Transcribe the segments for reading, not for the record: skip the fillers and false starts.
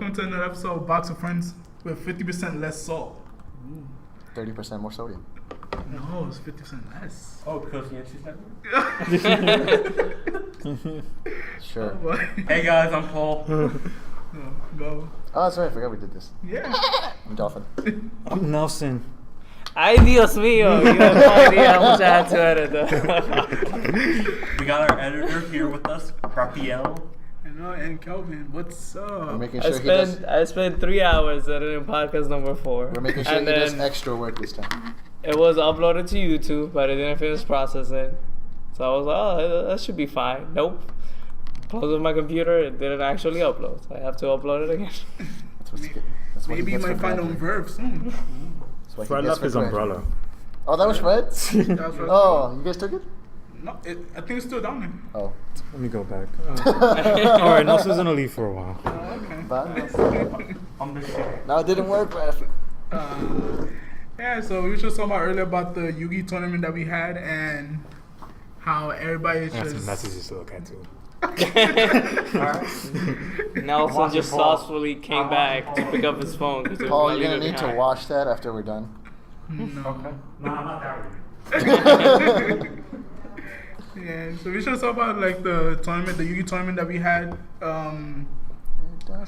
welcome to another episode of Box of Friends with 50% less salt. 30% more sodium. No, it's 50% less. Oh, because Yantzy's not Sure. Oh, Hey guys, I'm Paul. Go. Oh, that's right. I forgot we did this. Yeah. I'm Dolphin. I'm Nelson. Ay, Dios mío. You have no idea how much I had to edit though. We got our editor here with us, Raphael. And Kelvin, what's up? We're making sure I spent 3 hours editing podcast number 4. We're making sure he does extra work this time. It was uploaded to YouTube, but I didn't finish processing. So I was like, oh, that should be fine. Nope. Closed my computer, it didn't actually upload. So I have to upload it again. Maybe you might find on Verve soon. Fred left his umbrella. Oh, that was Fred? That was Fred. Oh, you guys took it? No, I think it's still down there. Oh. Let me go back. Alright, Nelson's gonna leave for a while. Okay. Bye. I'm the shit. No, it didn't work, Raph. Yeah, so we were just talking about earlier about the Yugi tournament that we had and how everybody is I have just... some messages to look at too. Nelson just saucefully came back to pick up his phone. Paul, you're going to need to wash that after we're done. No. Okay. No, I'm not that ready. Yeah, so we should talk about like the tournament, the Yugi tournament that we had.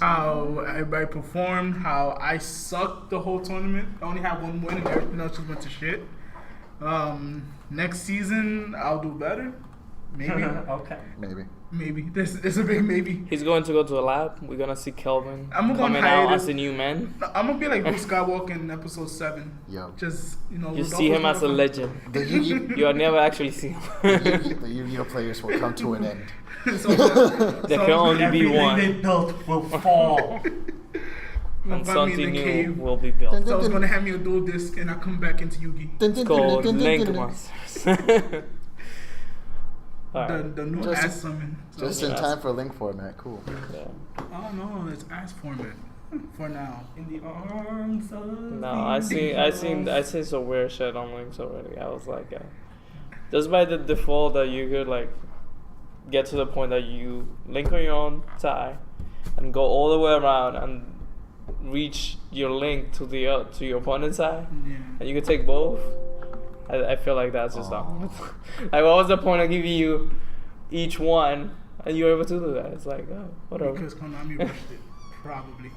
How everybody performed, how I sucked the whole tournament. I only had one win and everything else just went to shit. Next season, I'll do better. Maybe. Okay. Maybe. There's a big maybe. He's going to go to a lab. We're going to see Kelvin coming out as a new man. I'm going to be like Luke Skywalker in episode 7. Yo. Just, You Rodolfo see him as a legend. The Yugi, You will never actually see him. the Yugioh players will come to an end. There can only be Everything one. they built will fall. And find me in something the new cave. will be built. So I was going to hand me a dual disc and I come back into Yugi. It's called Link Monsters. The new Just- ass summon. So, Just in time for Link format. Cool. Yeah. oh no, it's ass format for now. In the arms of No, I seen some weird shit on Links already. I was like, just by the default that you could like get to the point that you link on your own tie and go all the way around and reach your link to your opponent's side, Yeah. and you could take both. I feel like that's just dumb. Like, what was the point of giving you each one and you were able to do that? It's like, oh, whatever. Because Konami rushed it, probably.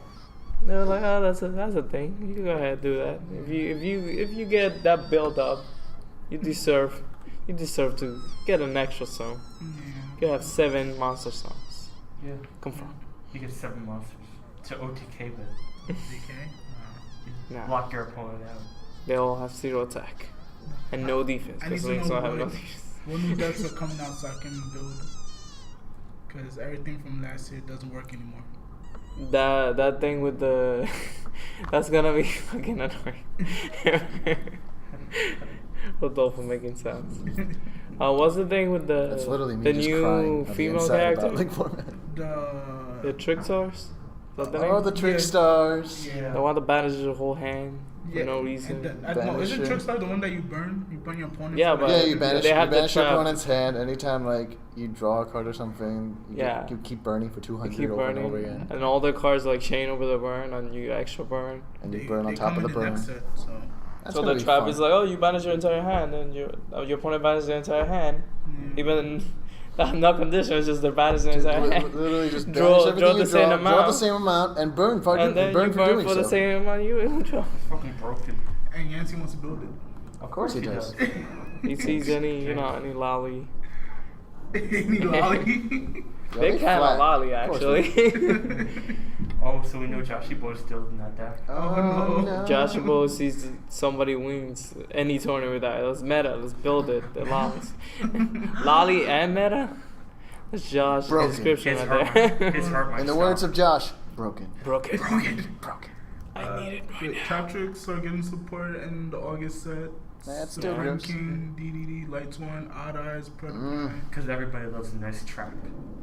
They were like, oh, that's a thing. You can go ahead and do that. If you get that build up, you deserve to get an extra song. Yeah. You have 7 monster songs. Yeah. Confirm. You get 7 monsters to OTK with. DK? Nah, Lock your opponent out. they all have 0 attack and no defense. I need Because to Links know don't have no what defense. new decks are coming out so I can build. Because everything from last year doesn't work anymore. That thing with the that's gonna be fucking annoying. Rodolfo making sounds. What's the thing with That's literally me the just new crying on the female inside character? about Link format. The Trickstars? Is that the name? Oh, the Trick Stars. Yeah. The one that banishes your whole hand for no reason. Isn't Banisher. Trickstar the one that you burn? You burn your opponent? Yeah, but Yeah, you banish, they have the your trap. opponent's hand anytime like you draw a card or something. You keep burning for 200 You keep over and burning, over again. and all the cards like chain over the burn, and you extra burn. And you burn on top of the burn. Next set, so. That's So gonna the be trap fun. is like, oh, you banish your entire hand, and your opponent banishes their entire hand. Yeah. Even no condition, it's just they banish their entire hand. Literally just Draw- banish everything draw you the same draw amount. the same amount, and burn for, And then burn you for burn doing for the so. same amount you draw. Fucking broken. And Yantzy wants to build it. Of course he does. He sees any lolly. Any lolly? Yeah, They kind flat. of lolly Of course actually. Oh, so we know Joshy Boy's still in that deck. Oh, no. Joshua sees somebody wins any tournament with that. Let's meta. Let's build it. The lollies. Lolly and meta? That's Josh's Broken. description His right hurt, there. his hurt my In the words of Josh, broken. Broken. Broken. I need it right now. Trap Tricks are getting support in the August set. That's still Supreme gross. King, DDD, Light Sworn, Odd Eyes, Predator, Because everybody loves a nice trap.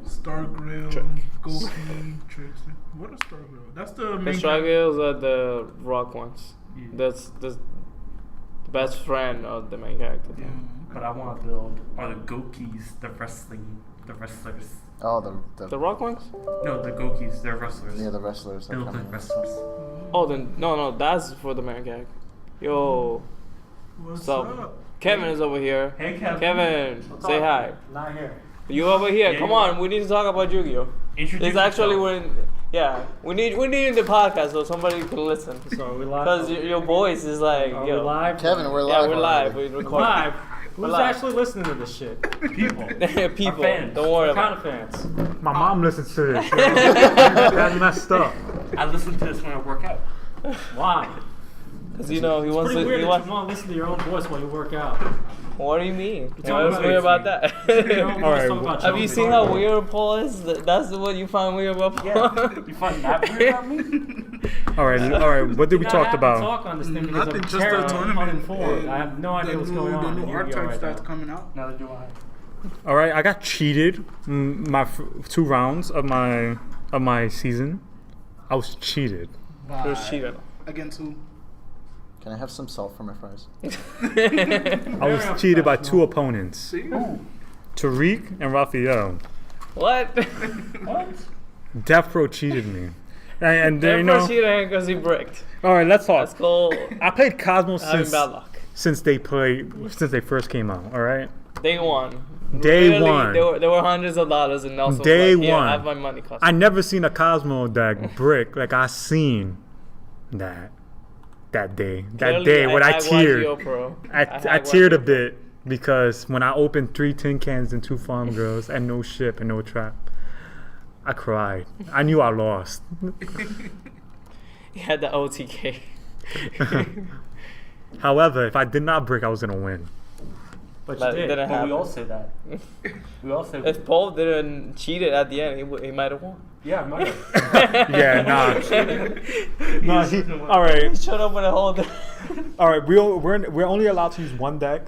Star Grill, Trick. Goki, Tricks. What is Star Grill? That's the The main struggles are the rock ones. Yeah. That's the best friend of the main character. Yeah. But I want to build are the Gokis, the wrestlers Oh, The rock ones? No, the Gokis. They're wrestlers. Yeah, the wrestlers. They Are look coming like in. wrestlers. Oh, then no, that's for the man gag. Yo, What's up? up? Kevin is over here. Hey, Kevin. Kevin, say hi. Not here. You over here? Yeah, Come you on, we need to talk about Yu-Gi-Oh. Introduce It's actually yourself. we need the podcast so somebody can listen. So are we live? Because your voice is like, Are we yo. live? Kevin, we're Yeah, live. we're live. already. We're recording. Live? Who's live. actually listening to this shit? People. People, Our fans. don't worry What about kind it. of fans? My mom listens to this. That's messed up. I listen to this when I work out. Why? Because you know he It's wants pretty to. weird He that wants, you want to listen to your own voice while you work out. what do you mean? It's all What's about weird about Your that? own voice Alright, talking about Have you your seen own how voice. weird Paul is? That's what you find weird about Paul? Yeah. You find that weird about me? All right. What did we I talk have to about? talk on this thing because Nothing, I'm just the terribly tournament. uninformed. I have no idea what's going on. The in new Yu-Gi-Oh archetype right starts now. coming out. Neither do I. All right, I got cheated. My 2 rounds of my season, I was cheated. He was cheating. Against who? Can I have some salt for my fries? I was cheated by 2 opponents, See? Tariq and Raphael. What? What? Death Pro cheated me, and you know. First cheating because he bricked. All right, let's talk. That's called I played Cosmos having bad luck. since they first came out. All right, Day one. Day Literally, one. There were hundreds of dollars and Nelson Day was like, one. I have my money cost. I never seen a Cosmo deck brick like I seen that day. That day when I teared. YGOPro. I had teared a YGOPro. bit because when I opened 3 tin cans and 2 farm girls and no ship and no trap, I cried. I knew I lost. He had the OTK. However, if I did not brick, I was gonna win. But But you it did. didn't Well, we happen. all say that. We all say. If Paul didn't cheat it at the end, he might have won. Yeah, I might have. Yeah, nah. All He right, showed up with a whole. all right. We're only allowed to use 1 deck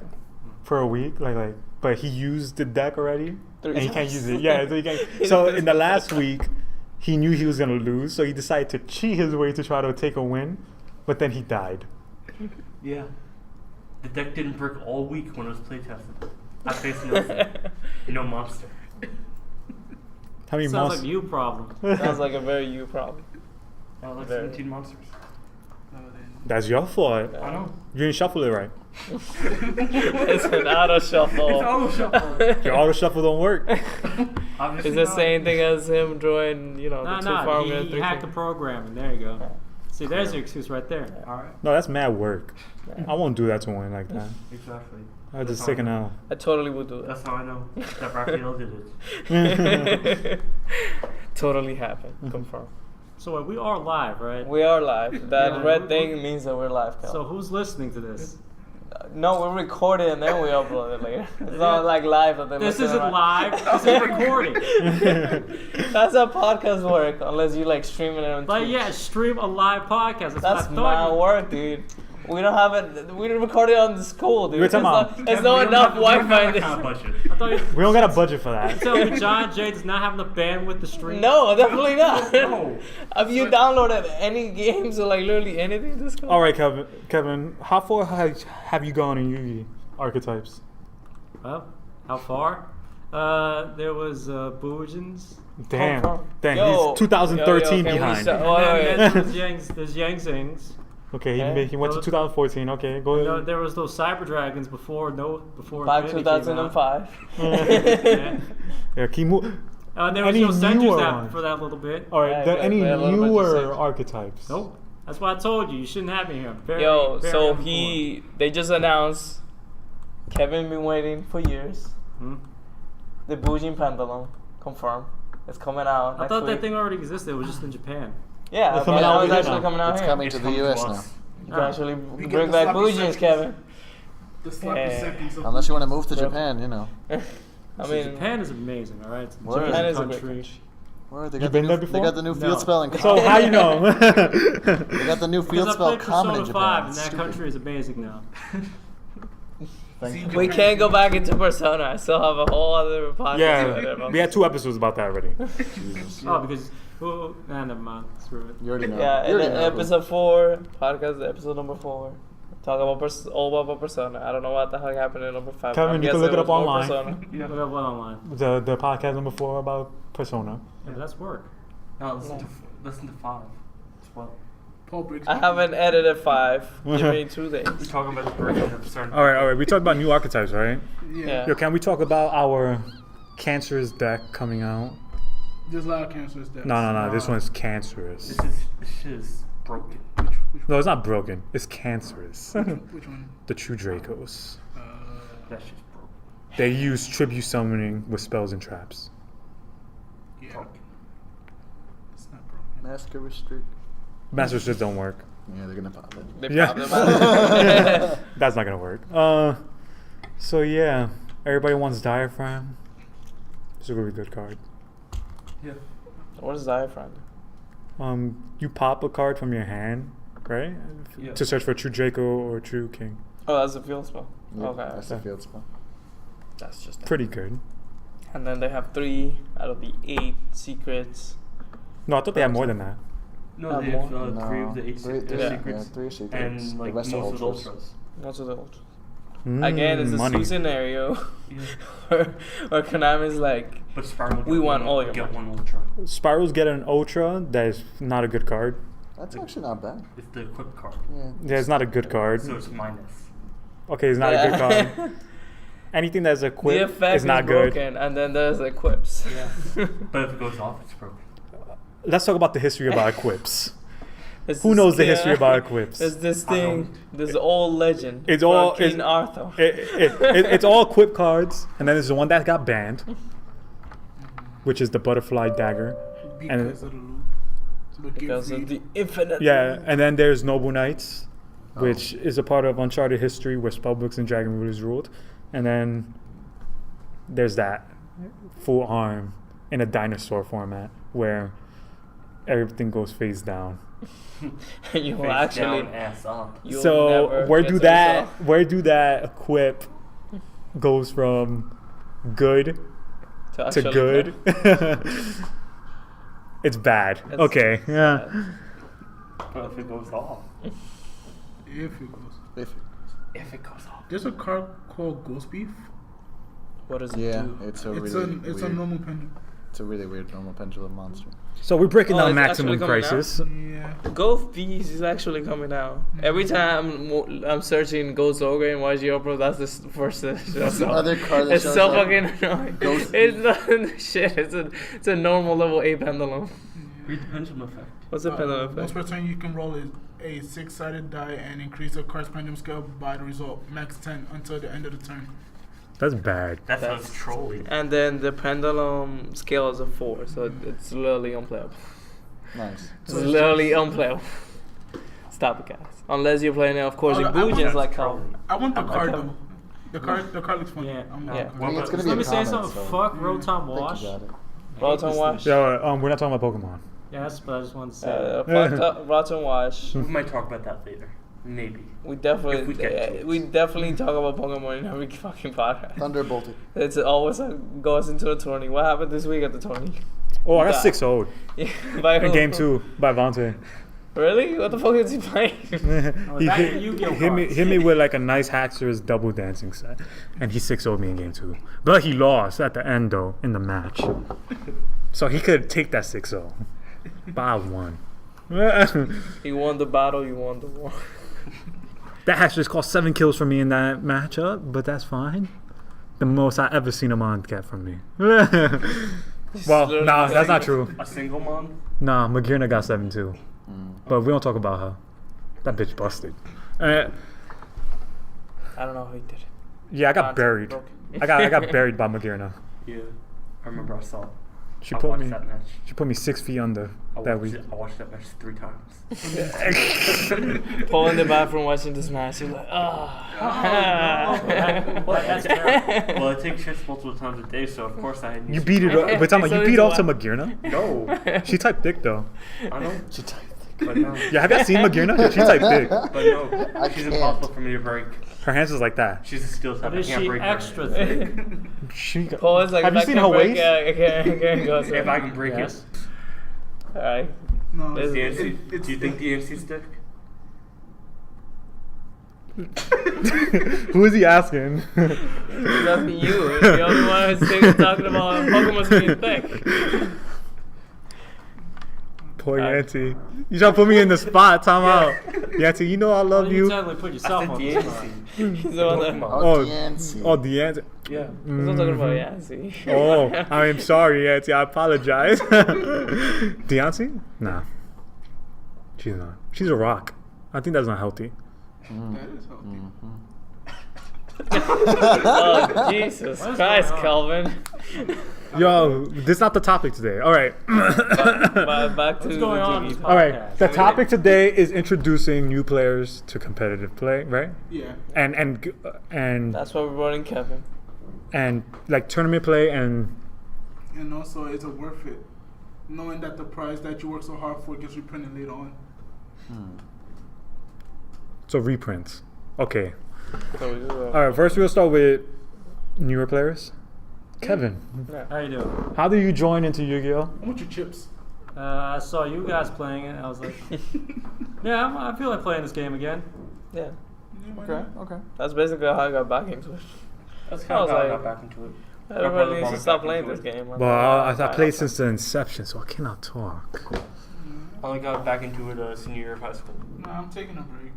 for a week, like. But he used the deck already, 3 and he can't times. use it. Yeah, so he can't. So in the last week, he knew he was gonna lose, so he decided to cheat his way to try to take a win, but then he died. Yeah. The deck didn't brick all week when it was play tested. I faced no monster. How many Sounds monsters? like you problem. Sounds like a very you problem. I was like Very. 17 monsters. That's your fault. I know. You didn't shuffle it right. It's an auto shuffle. It's auto shuffle. Your auto shuffle don't work. Obviously It's the not. same thing as him drawing, the 2 farm and He 3 hacked the farm. program, and there you go. See, there's your excuse right there. Alright. No, that's mad work. I won't do that to win like that. Exactly. I'll just That's take how an I know. L. I totally would do That's how I know that Raphael did it. that. Totally happened. Confirm. So we are live, right? We are live. That Yeah. red thing means that we're live, Cal. So who's listening to this? No, we record it and then we upload it later. It's not like live. That they're This looking isn't around. live. This is recording. That's how podcasts work, unless you like streaming it on But Twitch. yeah, stream a live podcast. That's That's what I thought. my work, dude. We don't have it. We didn't record it on the school, dude. We're It's talking not, about- it's not enough Wi-Fi in Kind of this. budget. I thought you We don't got a budget for that. tell me John Jay does not have enough bandwidth to stream. No, definitely not. No. Have you downloaded any games or like literally anything this school? All right, Kevin, how far have you gone in Yugi archetypes? Well, how far? There was Boojins. Damn, Oh, he's 2013 can we behind. start- And Oh, then wait. there's Yang Zings. Okay, Okay. he went to 2014. Okay, go ahead. There was those Cyber Dragons before By Infinity came out. 2005. Yeah. Yeah, keep moving. There was Any no Sentries newer app ones? for that little bit. All right, Yeah, there yeah, any we had a little bunch of newer sets. archetypes? Nope. That's why I told you. You shouldn't have me here. Very, Yo, very so uninformed. they just announced. Kevin been waiting for years. Hmm? The Bujin Pendulum confirmed. It's coming out. I next thought that week. thing already existed. It was just in Japan. Yeah, It's but coming now out it's here actually now. coming out It's here. coming to It's the coming US to now. us. You can actually We get bring the back sloppy Bujins, seconds. Kevin. The sloppy Yeah. seconds of Unless you want to move to Yep. Japan, you know. I So mean, Japan is amazing, all right? It's a Word. amazing Japan is a great country. country. Where they You got been the there new, before? They got the new No. field spell in So common. how you know? They got the new field Because I spell played common in Persona Japan. 5, and It's that stupid. country is amazing now. See, We can't go back into Persona. I still have a whole other podcast. about Yeah, it. we had 2 episodes about that already. Oh, because... never mind. Screw it. You already know. Yeah, You and already then know. episode 4, podcast episode number 4. Talk about all about Persona. I don't know what the heck happened in number 5. Kevin, I'm you can guessing look it up was more online. Persona. Yeah. Look up one online. The podcast number 4 about Persona. Yeah, that's work. No, listen to 5 as well. Paul breaks. I haven't edited 5. Give me 2 days. We're talking about the version of certain. All right. We talked about new archetypes, right? Yeah. Yo, can we talk about our cancerous deck coming out? There's a lot of cancerous decks. No. This one's cancerous. This shit is broken. Which No, it's not broken. It's cancerous. Which one? The True Dracos. That shit's broken. They use tribute summoning with spells and traps. Yeah. Broken. It's not broken. Master Restrict. Masters just don't work. Yeah, they're gonna pop it. They Yeah. popped them out. That's not gonna work. So yeah, everybody wants Diaphragm. It's a really good card. Yeah. What is Diaphragm? You pop a card from your hand, right? Yeah. To search for True Draco or True King. Oh, that's a field spell. Yeah, Okay. That's the field spell. That's just Pretty good. And then they have 3 out of the 8 secrets. No, I thought they had more than that. No, they have No, 3 of the 8 three- secrets. 3 secrets. And like the most rest are of the ultras. ultras. What's the ultra? Again, it's a money. scenario Yeah. where Konami's like, But Spiral We want all your get money. one ultra. Spirals get an Ultra that is not a good card. That's actually not bad. It's the equip card. Yeah. Yeah, it's not a good card. So it's minus. Okay, it's not a good card. Anything that's the equipped effect is not is good. broken, and then there's equips. Yeah. But if it goes off, it's broken. Let's talk about the history about equips. It's Who this- knows the yeah. history about equips? There's this I thing, don't. this old legend. It's from all- King it's- Arthur. It's all equip cards, and then there's the one that got banned, which is the Butterfly Dagger. Because of the loop. But get Because free. of the infinite. Yeah, and then there's Noble Knights, which is a part of Uncharted history where spellbooks and dragon rulers ruled. And then there's that full arm in a dinosaur format where everything goes face down. You will Face actually. down, ass up. You'll So never where get do to that resolve. where do that equip goes from good to actually good? It's bad. It's Okay. Yeah. bad. But if it goes off. If it goes. If it goes off. There's a card called Ghost Beef. What does it Yeah, do? it's a It's really a weird. normal pendulum. It's a really weird normal pendulum monster. So we're breaking Oh, down it's Maximum actually coming out? Crisis. Yeah. Ghost Beast is actually coming out. Every time I'm searching Ghost Ogre and YGOPro, that's the first that shows up. Other card that It's shows so up. fucking annoying. Ghost It's not shit. It's a normal level 8 pendulum. Read the pendulum effect. What's the pendulum Once effect? per turn, you can roll a 6-sided die and increase the card's pendulum scale by the result, max 10, until the end of the turn. That's bad. That That's- sounds trolly. And then the pendulum scale is a 4, so it's literally unplayable. Nice. It's literally unplayable. Stop it, guys. Unless you're playing it, of course, in I want- Bujins like trolly. how. I want the I like card them. though. The card looks funny. Yeah. Yeah. I mean, it's gonna be Let a me say comment, something. so Fuck I Rotom-Wash. think you got it. Rotom-Wash. Yeah, we're not talking about Pokemon. Yeah, that's what I just wanted to say. Rotom-Wash. We might talk about that later. Maybe. We If definitely, we get to it. we definitely talk about Pokemon in every fucking podcast. Thunderbolted. It's always goes into a tourney. What happened this week at the tourney? Oh, I got Yeah. 6-0 By in who? game 2 by Vontae. Really? What the fuck is he playing? he back hit, to Yu-Gi-Oh hit me cards. hit me with like a nice Haxorus double dancing set, and he 6-0'd me in game 2. But he lost at the end though in the match, so he could take that 6-0. But I won. He won the battle. You won the war. That Haxorus cost 7 kills for me in that matchup, but that's fine. The most I ever seen a mon get from me. Well, literally nah, that's not like- true. A single mon? Nah, Magirna got 7 too. But we don't talk about her. That bitch busted. I don't know how he did it. Yeah, I got Content buried. broken. I got buried by Magirna. Yeah. I remember I saw it. She I put watched me. that match. She put me 6 feet under that week. I watched that match 3 times. Paul in the bathroom watching this match. He's like, ah. That's terrible. Well, I take shits multiple times a day, so of course I had You beat it. We're talking about So you beat it's off to what? Magirna. No. She typed thick though. I know. She typed. But no. Yeah, have you seen Magirna? She typed thick. But no. I She's can't. impossible for me to break. Her hands is like that. She's a steel type. But I is can't she break extra her. thick? She. Paul is like, have if you I seen can her break waist? it, I can't go. If I can break Yes. it. Alright. No, Is it's, Diancie, it's do you think Diancie's thick? Who is he asking? He's asking you. You're the only one who's talking about Pokemon's being thick. Poor Yantzy. You trying to put me in the spot. Time out. Yantzy, you know I love Well, you. you totally put yourself on the spot. He's the one that. Oh, Diancie. Oh, Diancie. Yeah. He's not talking about Yantzy. Oh, I'm sorry, Yantzy. I apologize. Diancie? Nah. She's not. She's a rock. I think that's not healthy. That is healthy. Oh, Jesus What is Christ, going Kelvin. Yo, this is not the topic today. All right. Back to What's the going on? Yugi. All right. The Podcast. topic today is introducing new players to competitive play, right? Yeah. And That's why we're running Kevin. and like tournament play and And also, is it worth it? Knowing that the prize that you work so hard for gets reprinted later on. so reprints. Okay. So we just, All right. First, we'll start with newer players. Kevin, How you doing? how did you join into Yu-Gi-Oh? How much your chips? I saw you guys playing it. I was like, yeah, I feel like playing this game again. yeah. Yeah, why Okay, not? okay. That's basically how I got back into it. That's I kind was of how I like- got back into it. Everybody brother needs brought to me stop back playing into this it. game. Well, I played since the inception, so I cannot talk. I only got back into it senior year of high school. Nah, I'm taking a break.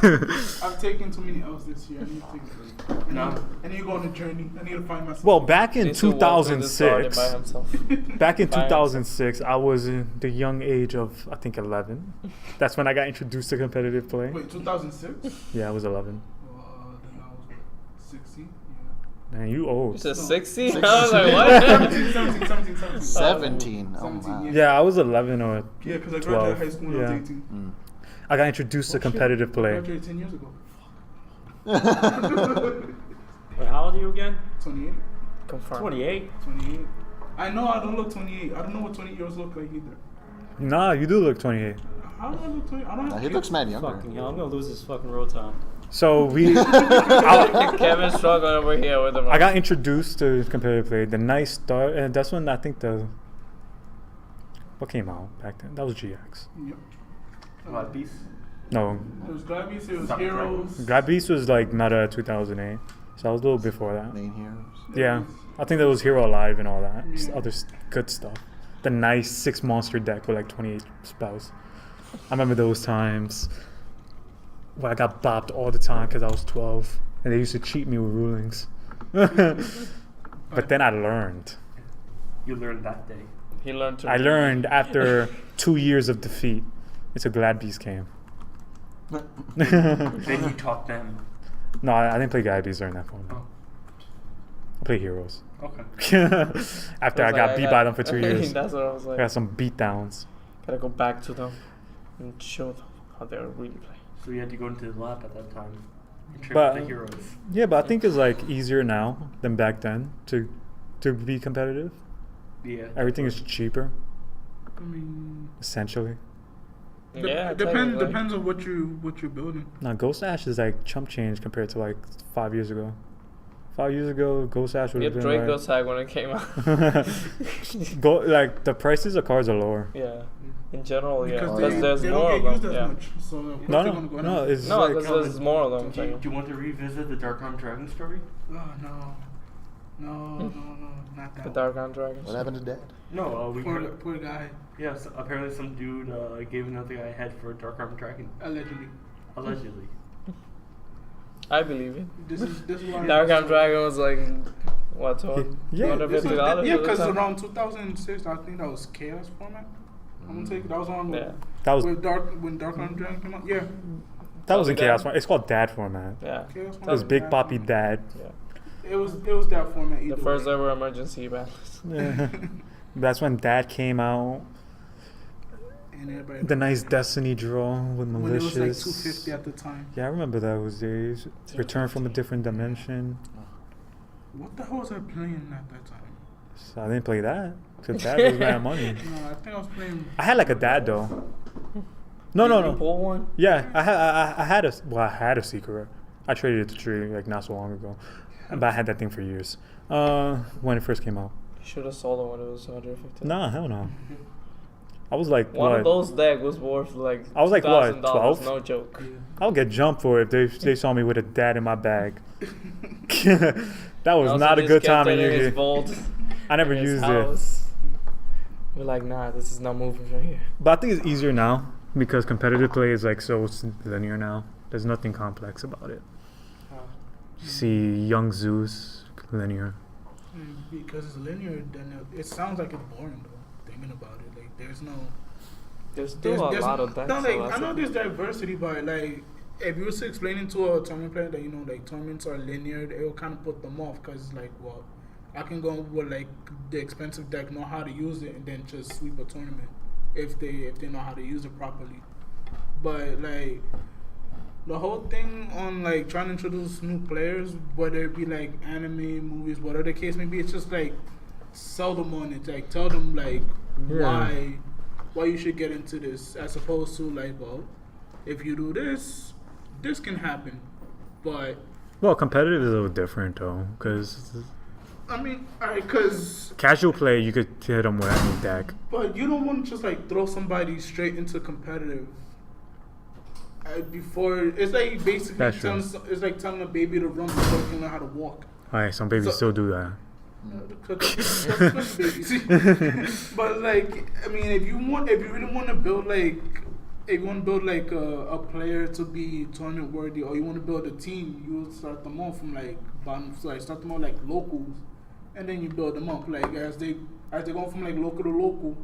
I've taken too many L's this year. I need to take a break. No. I need to go on a journey. I need to find myself. Well, back in Needs to walk through this garden 2006, by himself. back in By 2006, I was in the young age of I think 11. That's when I got introduced to competitive play. Wait, 2006? Yeah, I was 11. Then I was what, 16? Man, you You old. said No. 60? 60. I was like, what? 17. 17. Oh, 17, my. yeah. Yeah, I was 11 or Yeah, because I 12. graduated high school when I Yeah. was 18. I got introduced to Oh, shit. competitive I play. graduated 10 years ago. Wait, how old are you again? 28. Confirm. 28. 28. I know I don't look 28. I don't know what 20-year-olds look like either. Nah, you do look 28. How do I look 28? I don't Nah, have he kids. looks mad younger. Fucking hell, I'm gonna lose this fucking Rotom. So we, Kevin's struggling over here with the I got introduced to competitive play. The nice start, and that's when I think what came out back then? That was GX. Yep. What, Beast? No, It was Gladius, it was Something Heroes. God Beast was like not a 2008, so I was a little before that. Main heroes. Yeah, I think there was Hero Alive and all that Yeah. other good stuff. The nice 6 monster deck with like 28 spells. I remember those times where I got bopped all the time because I was 12, and they used to cheat me with rulings. But then I learned. You learned that day. He learned to. I learned after 2 years of defeat. It's a Glad Beast game. Then you taught them. No, I didn't play Glad Beast during that point. Oh, I played Heroes. okay. After I got beat by them for 2 years. That's what I was I like. got some beat downs. Gotta go back to them and show them how they really play. So you had to go into the lab at that time. And trick But- the heroes. Yeah, but I think it's like easier now than back then to be competitive. Yeah. Everything is cheaper, I mean, essentially. Yeah, depends on what you're building. Now Ghost Ash is like chump change compared to like 5 years ago. 5 years ago, Ghost Ash would Yeah, have been Draco like, tag when it came out. like the prices of cards are lower. Yeah, in general, yeah, Because because there's they more don't of get used them. as Yeah. much. So of course No, they're no, gonna go no. down. It's No, like because there's more of them. Do you want to revisit the Dark Arm Dragon story? Oh no, not that. The one. Dark Arm Dragons. What happened to Dad? No, we heard. Poor guy, Yes, apparently some dude gave another guy a head for a Dark Arm Dragon. allegedly. Allegedly. I believe it. This is why. Dark Arm Dragon was like, what, Yeah, This was, $250? yeah, at the because time? around 2006, I think that was Chaos format. I'm gonna take that was on Yeah, that was when Dark Arm Dragon came out. Yeah, that was in Dad? Chaos format. It's called Dad format. yeah, Chaos It was Big Poppy Dad. yeah. It was that format. Either The first way. ever emergency balance. That's when Dad came out. And everybody. The nice Destiny draw with when it malicious. was like 250 at the time. Yeah, I remember those days. Return from a different dimension. What the hell was I playing at that time? So I didn't play that because Dad was mad money. No, I think I was playing. I had like a Dad though. No, You no. pull one? Yeah, I had a Secret. I traded it to Tree like not so long ago, but I had that thing for years. When it first came out. You should have sold it when it was 150. Nah, hell no. I was like, One what? of those decks was worth like I was like, what, $2,000, 12? No joke. I'll get jumped for it if they saw me with a dad in my bag. That was not a good time in his Yu-Gi. vault. I never in his used it. house. We're like, nah, this is not moving right here. But I think it's easier now because competitive play is like so linear now. There's nothing complex about it. You see Young Zeus, linear. Because it's linear, then it sounds like it's boring though. Thinking about it, like there's still a lot of decks. No, like I know there's diversity, but like if you were to explain it to a tournament player that like tournaments are linear, it will kind of put them off because like, well, I can go with like the expensive deck, know how to use it, and then just sweep a tournament if they know how to use it properly. But like the whole thing on like trying to introduce new players, whether it be like anime, movies, whatever the case may be, it's just like sell them on it, like tell them like why you should get into this, as opposed to like, well, if you do this can happen. But well, competitive is a little different though, because I mean, alright, because casual play you could hit them with any deck. But you don't want to just like throw somebody straight into competitive. Before it's like basically it's like telling a baby to run before they can learn how to walk. Alright, some babies still do that. That's babies. But like, I mean, if you really want to build like, if you want to build like a player to be tournament worthy, or you want to build a team, you will start them off from like bottom, so like start them off like locals, and then you build them up like as they go from like local to local.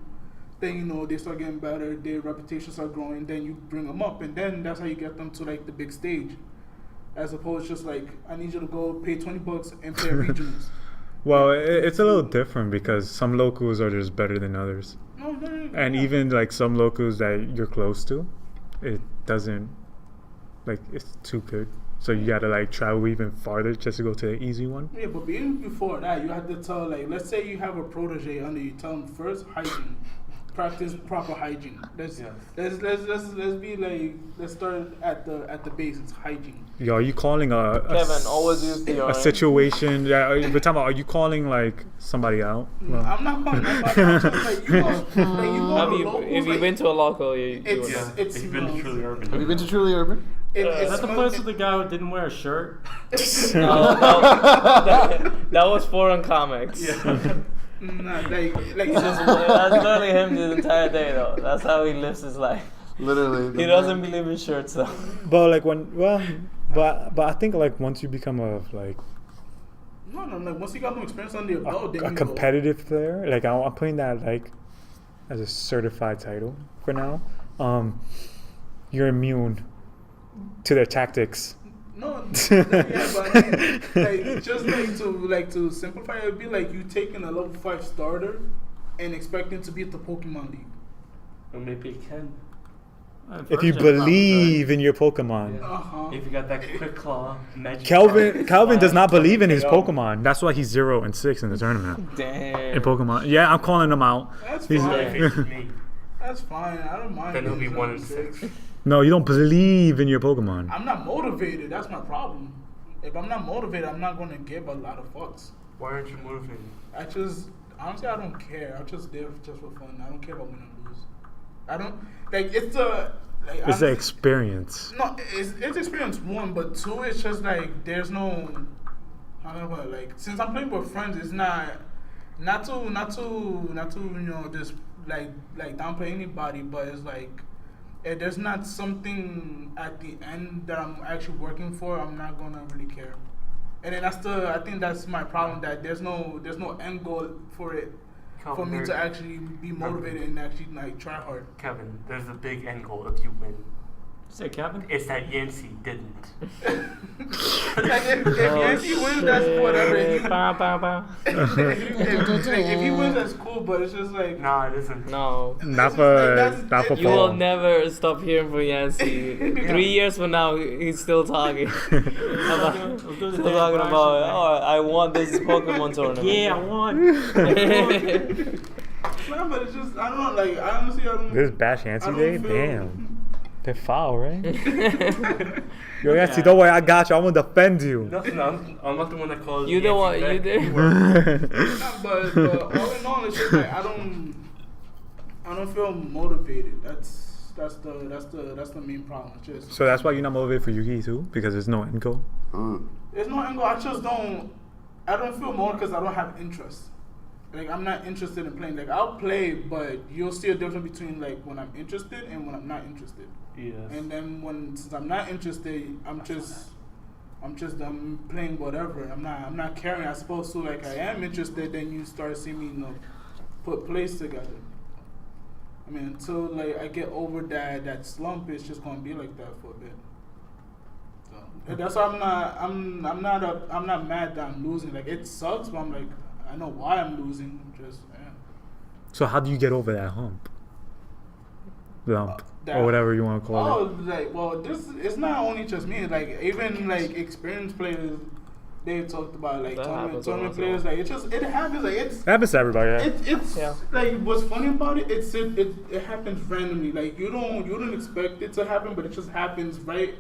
Then they start getting better, their reputation start growing, then you bring them up, and then that's how you get them to like the big stage, as opposed to just like, I need you to go pay $20 and play regionals. Well, it's a little different because some locals are just better than others, and even like some locals that you're close to, it doesn't, like, it's too good. So you gotta like travel even farther just to go to the easy one. Yeah, but even before that, you have to tell, like, let's say you have a protege under you, tell them first hygiene. Practice proper hygiene. Let's be like, let's start at the basics, hygiene. Yo, are you calling Kevin, always use the a situation? Yeah, we're talking about. Are you calling like somebody out? No, I'm not calling nobody out. Just like if you've been to a local, you it's been to Truly Urban. Have you been to Truly Urban? Is that the place with the guy who didn't wear a shirt? No, that was foreign comics. Yeah. Nah, like that's literally him the entire day though. That's how he lives his life. Literally. He doesn't believe in shirts though. But like but I think like once you become a like no, like once you got no experience under your belt, a competitive player, like I'm putting that like as a certified title for now. You're immune to their tactics. No, yeah, but I mean, like, just to simplify, it would be like you taking a level 5 starter and expecting to beat the Pokemon League. Or maybe it can. If you believe in your Pokemon. Yeah. If you got that quick claw, magic. Calvin does not believe in his Pokemon. That's why he's 0-6 in the tournament. Damn. In Pokemon. Yeah, I'm calling him out. That's He's- fine. That's fine. I don't mind. Then he'll be being 1-6. No, you don't believe in your Pokemon. I'm not motivated. That's my problem. If I'm not motivated, I'm not going to give a lot of fucks. Why aren't you motivated? Honestly, I don't care. I'm just there just for fun. I don't care about winning or lose. I don't, like, it's the... Like, It's the experience. No, it's experience 1, but 2, it's just like, there's no... I don't know, like, since I'm playing with friends, it's not to just, like downplay anybody, but it's like, if there's not something at the end that I'm actually working for, I'm not gonna really care. And then I think that's my problem, that there's no end goal for it, for me to actually be motivated and actually like try hard. Kevin, there's a big end goal if you win. Say, Kevin? It's that Yantzy didn't. Like if Yantzy wins, that's whatever. If he wins, that's cool. But it's just like, Nah, it isn't. No. Not for You will never stop hearing from Yantzy. 3 years from now, he's still talking. Still talking about, I won this Pokemon tournament. Yeah, I won. no, but it's just, I don't know. Like, I honestly, I don't. This Bash Yantzy day? Damn. They're foul, right? Yo, Yeah. Yantzy, don't worry, I got you. I'm gonna defend you. Nothing. I'm not the one that calls You don't want, you did. But all in all, it's just like, I I don't feel motivated. That's the main problem. It's just So that's why you're not motivated for Yugi too, because there's no end goal. there's no angle. I don't feel more because I don't have interest. Like I'm not interested in playing. Like I'll play, but you'll see a difference between like when I'm interested and when I'm not interested. Yes. And then since I'm not interested, I'm playing whatever. I'm not caring. I suppose to like I am interested. Then you start seeing me put plays together. I mean, until like I get over that slump, it's just gonna be like that for a bit. So that's why I'm not mad that I'm losing. Like it sucks, but I'm like I know why I'm losing. So how do you get over that hump? Or whatever you want to call it. It's not only just me. Like even like experienced players, they talked about like tournament players. Like it happens. Like it happens to everybody. Yeah. It's like what's funny about it. It happens randomly. Like you don't expect it to happen, but it just happens right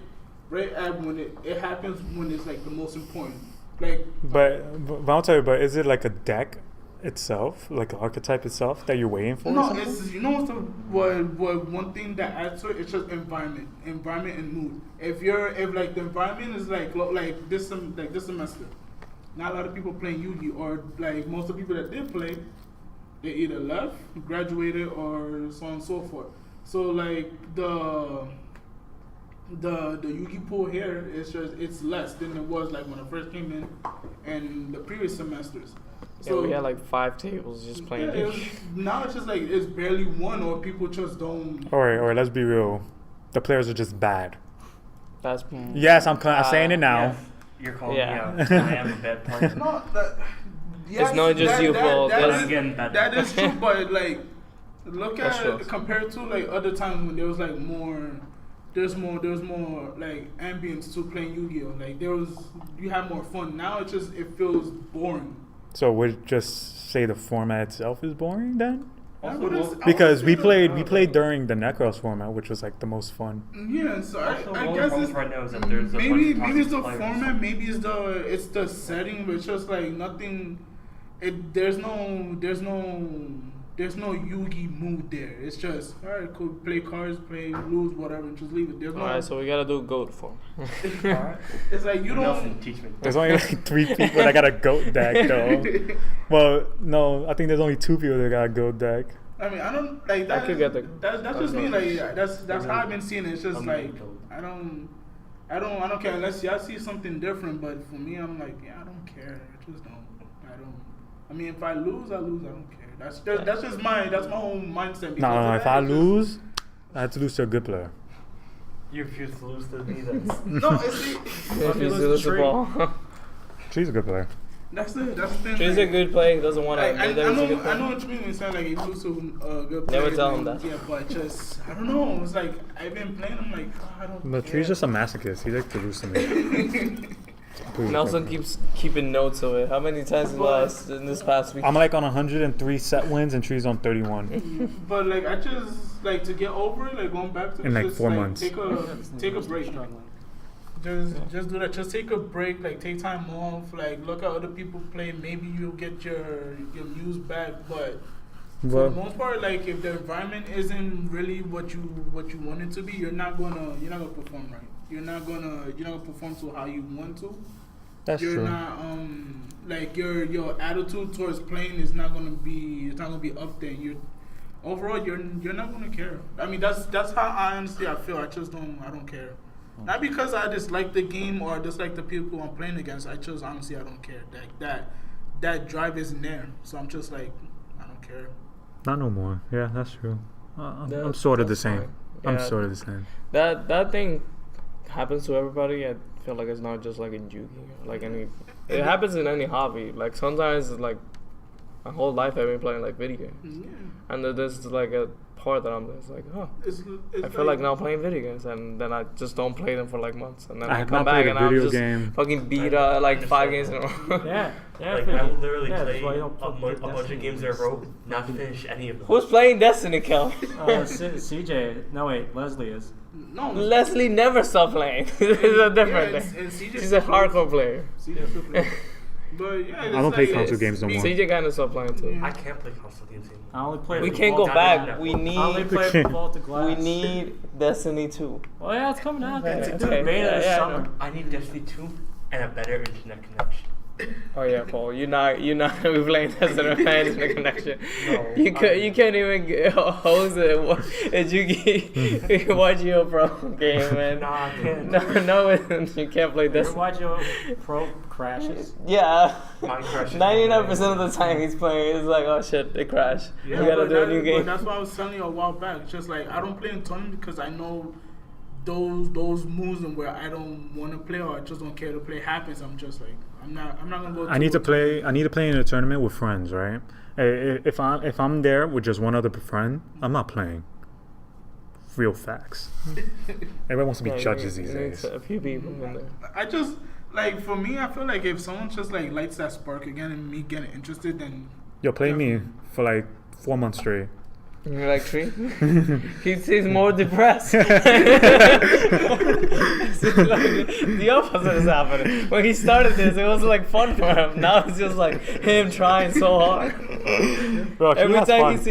at when it happens when it's like the most important. Like, but I'll tell you. But is it like a deck itself, like an archetype itself that you're waiting for? No, it's what one thing that adds to it. It's just environment and mood. If like the environment is like this semester, not a lot of people playing Yugi, or like most of the people that did play, they either left, graduated, or so on and so forth. So like the Yugi pool here it's less than it was like when I first came in and the previous semesters. So we had like 5 tables just playing. Yeah, now it's just like it's barely one, or people just don't. Or let's be real, the players are just bad. That's yes, I'm saying it now. Yes, you're calling me out. I am a bad player. No, it's not just you, Paul. That is true, but like look at compared to like other times when there was like more. There's more like ambience to playing Yu-Gi-Oh. Like you have more fun. Now it feels boring. So would just say the format itself is boring then? Because we played during the Necros format, which was like the most fun. Yeah, so I guess it's right now is that there's maybe it's the format, maybe it's the setting, but it's just like nothing. There's no Yugi mood there. It's just alright, cool. Play cards, play, lose, whatever, and just leave it. Alright, so we gotta do goat form. Alright. It's like you don't teach me. There's only like 3 people that got a goat deck though. Well, no, I think there's only 2 people that got a goat deck. I mean, I don't like that. That's just me. Like that's how I've been seeing it. It's just like I don't care unless y'all see something different. But for me, I'm like, yeah, I don't care. I just don't. I mean, if I lose, I lose. I don't care. That's just my own mindset. No. If I lose, I have to lose to a good player. You refuse to lose to me. That's no. It's the ball. She's a good player. That's the thing. She's a good player. He doesn't want to. I know what you mean. It's not like you lose to a good player. Never tell him that. Yeah, but just I don't know. It's like I've been playing. I'm like, I don't. But Tree's just a masochist. He likes to lose to me. Nelson keeps keeping notes of it. How many times he lost in this past week? I'm like on 103 set wins and Tree's on 31. But like I just like to get over it, like going back to in like just, 4 months. Take a break. Just do that. Just take a break. Like take time off. Like look at other people play. Maybe you'll get your muse back. But for the most part, like if the environment isn't really what you want it to be, you're not gonna perform right. You're not gonna perform to how you want to. That's true. You're not like your attitude towards playing is not gonna be up there. Overall you're not gonna care. I mean that's how honestly I feel. I don't care. Not because I dislike the game or dislike the people I'm playing against. I just honestly I don't care. That drive isn't there. So I'm just like I don't care. Not no more. Yeah, that's true. I'm sort of the same. Yeah, I'm sort of the same. That thing happens to everybody. I feel like it's not just like in Yugi. Like it happens in any hobby. Like sometimes it's like my whole life I've been playing like video games, and there's like a part that I'm just like, I feel like now playing video games, and then I just don't play them for like months, and then I come back and I'm just fucking beat like 5 games in a row. Yeah. Like I will literally play a bunch of games in a row, not finish any of them. Who's playing Destiny, Kel? CJ. No wait, Leslie is. No, Leslie never stopped playing. It's a different thing. She's a hardcore player. But yeah, I don't play console games no more. CJ kind of stopped playing too. I can't play console games anymore. I only play. We for can't go Vault back. Glass. We I only need. play for Vault of Glass. We need Destiny 2. Well, yeah, it's coming out. It's Okay. doing beta this Yeah, summer. I need Destiny 2 and a better internet connection. Oh yeah, Paul. You're not gonna be playing Destiny with internet connection. No, You can't even host a Yugi YGOPro game, man. Nah, I can't. No, you can't play Your Destiny. Pro crashes. Yeah. Mine crashes. 99% of the time he's playing, it's like, oh shit, it crashed. Yeah. We gotta but do a new game. But that's why I was telling you a while back. It's just like I don't play in tournament because I know those moves and where I don't want to play or I just don't care to play happens. I'm just like I'm not gonna go. I need to play in a tournament with friends, right? If I'm there with just one other friend, I'm not playing. Real facts. Everyone wants to be judges these days. A few people in there. I just like for me. I feel like if someone just like lights that spark again and me getting interested, then Yo, play me for like 4 months straight. You're like 3? he's more depressed. The opposite is happening. When he started this, it was like fun for him. Now it's just like him trying so hard. Bro, every time he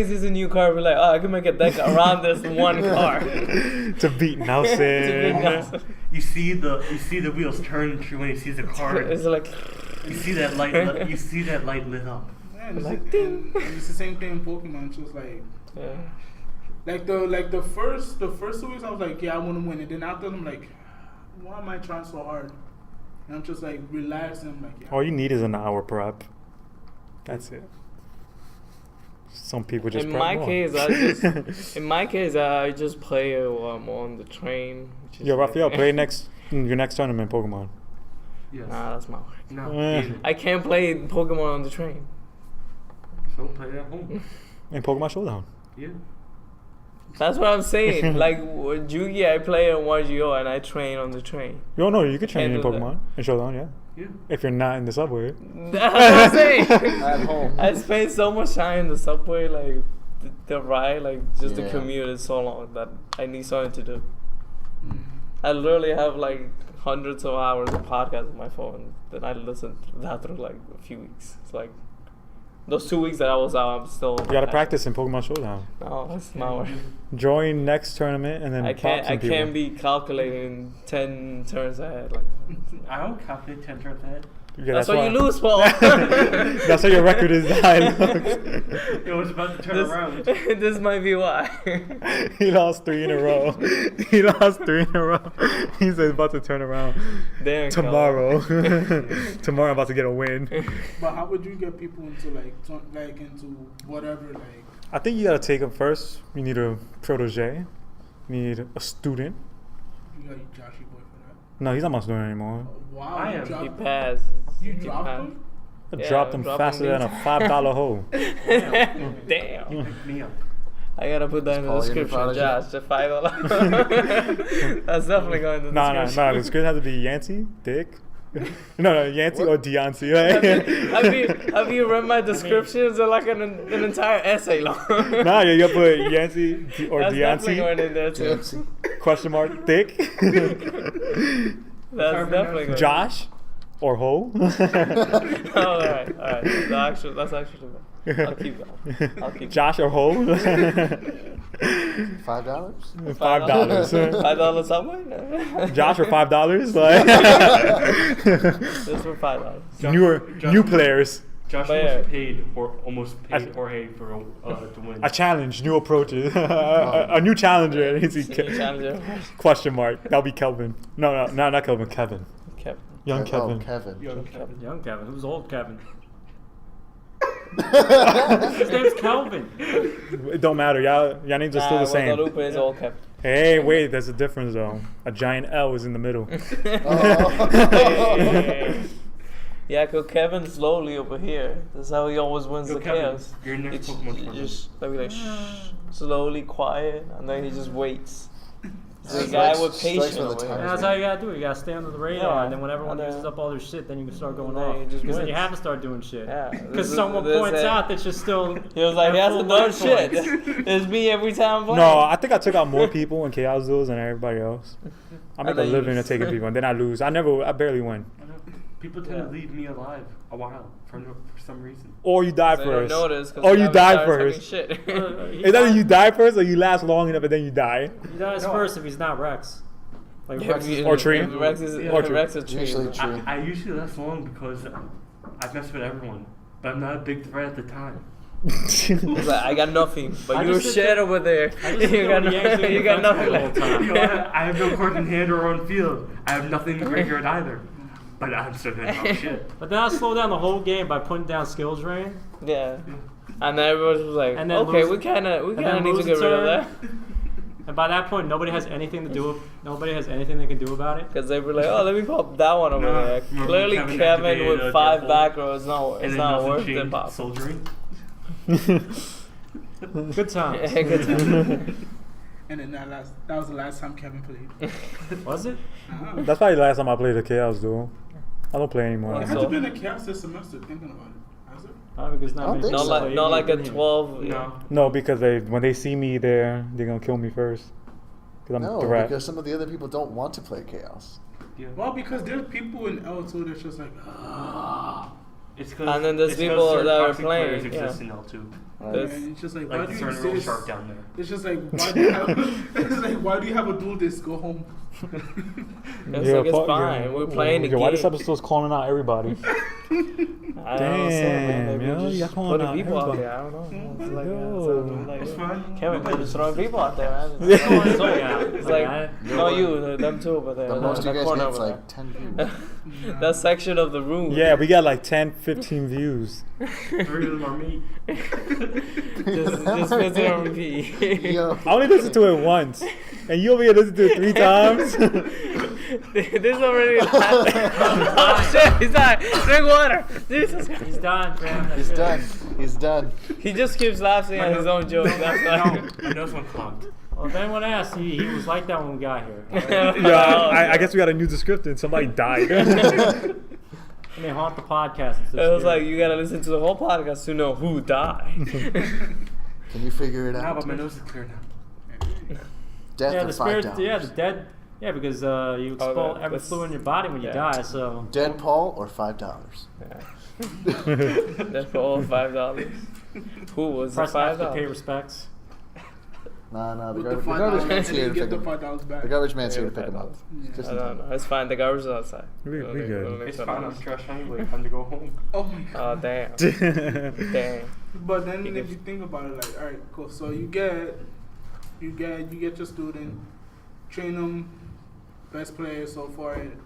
sees a new car, we're like, oh, I can make a deck around this one car. To beat Nelson. You see the wheels turn when he sees the car. It's like You see that light. You see that light lit up. yeah, it's, Like, like, ding. it's the same thing in Pokemon. It's just like yeah. the first 2 weeks I was like, yeah, I want to win, and then after I'm like, why am I trying so hard? And I'm just like relaxed, and I'm like, yeah. All you need is an hour prep. That's it. Some people just In prep my more. case, I just play on the train. Which is Yo, Raphael, like- play your next tournament Pokemon. Yes. Nah, that's my work. No. Eh. I can't play Pokemon on the train. So play it at home. In Pokemon Showdown. Yeah. That's what I'm saying. Like with Yugi, I play on YGO and I train on the train. Yo, no, you could train in Can't do that. Pokemon in Showdown, yeah. Yeah. If you're not in the subway. That's what I'm saying. At home. I spend so much time in the subway, like the ride, like just the Yeah. commute is so long that I need something to do. I literally have like hundreds of hours of podcasts on my phone that I listened to that through like a few weeks. It's like those 2 weeks that I was out, I'm still. You gotta practice in Pokemon Showdown. No, that's not work. Join next tournament and then I pop some people. can't be calculating 10 turns ahead. Like I don't calculate 10 turns ahead. Yeah, that's why you lose, Paul. That's why your record is high. It was about to turn around. This might be why. He lost 3 in a row. He said he's about to turn around Damn, tomorrow. Tomorrow I'm about to get a win. But how would you get people into like into whatever like? I think you gotta take them first. You need a protege. You need a student. You got Joshy boy for that. No, he's not my student anymore. Wow, I you am. dropped He him? passed. You He dropped passed. him? I Yeah, dropped him dropping faster than a these. $5 hole. Damn. You picked me up. I gotta put that in the Paul, you're description, prodigy. Josh. The $5. That's definitely going in the No, description. the script has to be Yantzy, Dick. No, Yantzy or Diancie. Right? Have you read my descriptions? They're like an entire essay long. Nah, you gotta put Yantzy or That's definitely going Diancie. in there too. Question mark, Dick. That's definitely going. Josh or Ho. Alright. That's actually bad. I'll keep going. Josh or Ho. $5? $5. $5 Subway? No. Josh or $5. Like This for $5. new players. Josh But yeah. almost paid Jorge to win. A challenge, new approaches. A new challenger. Senior challenger. Question mark. That'll be Kelvin. No, not Kelvin. Kevin. Kevin. Young Kevin. Oh, Kevin. Young Kevin. Who's old Kevin? His name's Kelvin. It don't matter. Y'all names are still the same. Rodolfo is all Kevin. Hey, wait. There's a difference though. A giant L is in the middle. Yeah, cause Kevin's slowly over here. That's how he always wins Yo, the Kevin, chaos. your next It's Pokemon tournament. just like shh, slowly quiet, and then he just waits. He's a Strikes- guy with strikes patience. with the over time. here. That's how you gotta do it. You gotta stay under the radar, Yeah. and then when everyone And then- uses up all their shit, then you can start going And then off. he just Because then you wins. have to start doing shit. Yeah. Because This- someone this- points out that you're still. He was like, he at hasn't full done life shit. points. It's me every time playing. No, I think I took out more people in Chaos Duels than everybody else. I make And a then living you- of taking people, and then I lose. I barely win. People tend to leave me alive a while for some reason. Or you die So first. you don't notice, Or you die first. Shit. It's either you die first or you last long enough and then you die. He dies first if he's not Rex. Like Yeah, Rex is Or Tree. Rex is Or Rex is Tree. Usually Tree. I usually last long because I mess with everyone, but I'm not a big threat at the time. He's like, I got nothing, but I you're just sit shit there- over there. I just You got sit there with nothing. Yantzy You got and nothing the whole left. time. You know, I have no court in hand or on field. I have nothing to bring it either. But I'm still gonna talk shit. But then I slow down the whole game by putting down skill drain. Yeah. And then everybody was like, And then okay, lose- we kind of then need to lose get a rid of turn. that. And by that point, nobody has anything to do. Nobody has anything they can do about it. Because they were like, oh, let me pop that one over No, there. remember Clearly, Kevin Kevin activated, with 5 Jeff back Hole? row is not, And it's then not nothing worth it, changed. pop. Soldiering. Good times. Yeah, good time. And then that was the last time Kevin played. Was it? That's probably the last time I played the Chaos Duel. I don't play anymore. It So- hasn't been a chaos this semester, thinking about it. Has it? Probably because I not don't many think people so. play Not like a Yugi. 12. No. No, because when they see me there, they're gonna kill me first. Because I'm No, a threat. because some of the other people don't want to play Chaos. Yeah. Well, because there's people in L2 that's just like, It's 'cause- And then there's it's 'cause people certain that are toxic playing, players yeah. exist in L2. Right? and it's just like, why Like do the you certain real exist? shark down there. It's just like, why do you have? It's like, why do you have a dual disc? Go home. It's like, it's fine. We're playing the Why this game. episode's calling out everybody? I don't understand, man. Damn, Maybe yo, just y'all calling putting out people out everybody. there. I don't know. It's like, Yo. It's fine. Kevin, they're just throwing people out there, man. Yeah. It's like, Yeah. it's like Yeah. no, you, them two over there. The most you that guys corner get is over like 10 views. there. That section of the room. Yeah, we got like 10, 15 views. 3 of them are me. just visit on repeat. Yo. I only listened to it once. And you over here listened to it 3 times? This already oh shit, he's not. Drink water. Jesus. He's done, fam. That's He's it. done. He's done. He just keeps laughing at his own jokes. That's like. My nose went clogged. Well, if anyone asked, he was like that when we got here. All right? Yeah, I guess we got a new description. Somebody died. And they haunt the podcast. It was like you gotta listen to the whole podcast to know who died. Can you figure it Now, out? but my nose is clear now. Death yeah, for the spirits. $5. Yeah, the dead. Yeah, because you expel every that's- fluid in your body when you yeah. die. So Dead Paul or $5? That's for all $5. Who was the press F to pay $5? respects. Nah, the With the garbage $5, man's and here you to get pick the him. $5 back. The garbage man's here to Yeah, pick him up. $5. Just I in don't time. know. It's fine. The garbage is outside. We good. It's fine. I'm trash anyway. Time to go home. Oh my god. Oh damn. Damn. But then He if gives- you think about it, like, all right, cool. So you get your student, train them, best player so far, and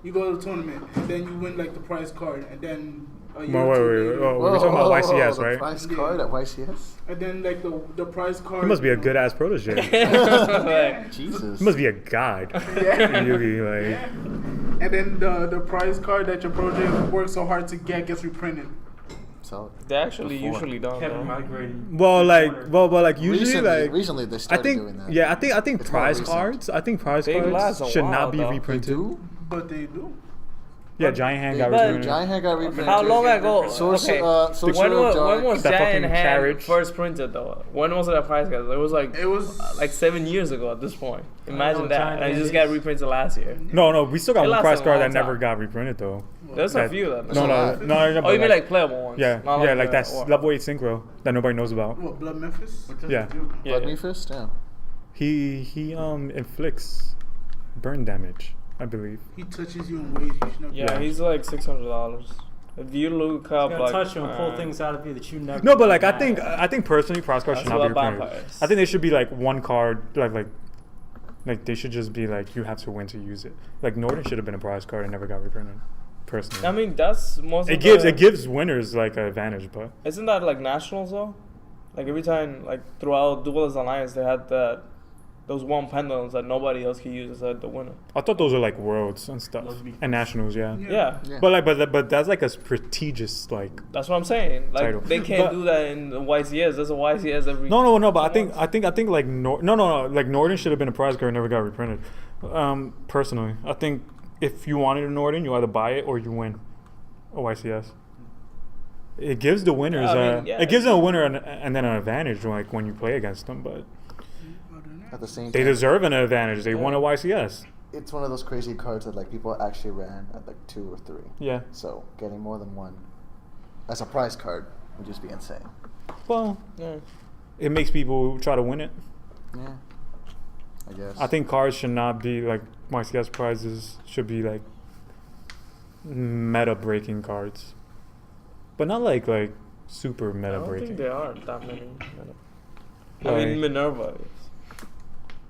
you go to the tournament, and then you win like the prize card, and then a year or two later, Oh, we're talking about YCS, the right? prize Yeah. card at YCS? and then like the prize card. He must be a good ass protege. Like, Jesus. He must be a god. Yeah. Yugi, like. Yeah. And then the prize card that your project worked so hard to get gets reprinted. So, they actually Before. usually don't. Kevin Though. migrated. Well, like usually, recently they I started think, doing that. yeah, I think It's more prize recent. cards. I think prize They last cards a should while, not be though. They reprinted. do? But they do. Yeah, Giant Hand They got do. reprinted. Giant Hand got reprinted. How long ago? Sorcerer- Okay. Sorcerer when of Dark. was That Giant fucking Hand carriage. first printed though? When was that prize guys? It was like It was like 7 years ago at this point. know Imagine what that. Giant And it Hand just got is. reprinted last year. No, we still got It one lasted prize a card long that never time. got reprinted though. There's a That- few that. No, No, no. Oh, you mean like playable ones? yeah, Not yeah, like like the- that's or- level 8 synchro that nobody knows about. what, Blood Memphis. What does Yeah. it do? Yeah. Blood Me Fist? Yeah. He inflicts burn damage, I believe. He touches you in ways you should never. Yeah, he's like $600. If you look up Gonna like touch you and pull things out of you that you never. No, but like I imagined. think personally, prize cards That's should not be what reprinted. vampires. I think they should be like one card, like they should just be like you have to win to use it. Like Norton should have been a prize card and never got reprinted. Personally, I mean that's most. it of gives winners like an advantage, but Isn't that like nationals though? Like every time, like throughout Duelist Alliance, they had those one pendulums that nobody else could use as the winner. I thought those were like worlds and stuff Those be- and nationals, yeah. Yeah. Yeah. But that's like a prestigious like. That's what I'm saying. Like Title. they can't But- do that in the YCS. There's a YCS every. No. But I think like like Norton should have been a prize card and never got reprinted. Personally, I think if you wanted a Norton, you either buy it or you win a YCS. It gives the winners I mean, yeah. it gives them a winner and then an advantage like when you play against them, but At the same they time. deserve an advantage. They won a YCS. it's one of those crazy cards that like people actually ran at like 2 or 3. Yeah. So getting more than one as a prize card would just be insane. Well, it makes people try to win it. Yeah. I guess. I think cards should not be like YCS prizes should be like meta breaking cards, but not like super meta I don't breaking. think there are that many. I Like- mean, Minerva is.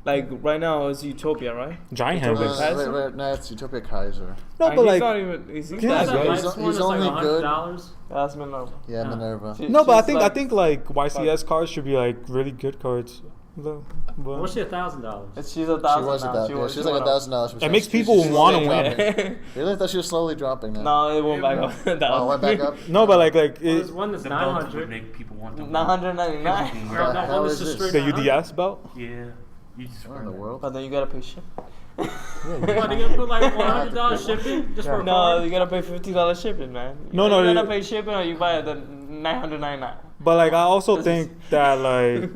Like right now it's Utopia, right? Giant hand Utopia looks. Kaiser? No, it's Utopia Kaiser. No, And but he's like not even. He's Yeah, That right. that lights He's one that's only like good. $100. That's Minerva. Yeah, Yeah. Minerva. no, but I She's think like- like YCS cards should be like really good cards. What's But she $1,000? She's She 1,000 was now. at that. She Yeah, was she was like $1,000. It makes people wanna win. Really? I thought she was slowly dropping now. No, it went back up. Oh, it went back up? no, but like Well, it, there's one that's The belt would 900. make people want to win. 999. No, What the one hell that's is just this? straight the 900. UDS belt. Yeah. You just What in the world? But then you gotta pay ship. What, they gonna put like $100 shipping just for a No, card? you gotta pay $50 shipping, man. No, you gotta you- pay shipping or you buy it at 999. But like I also This think that like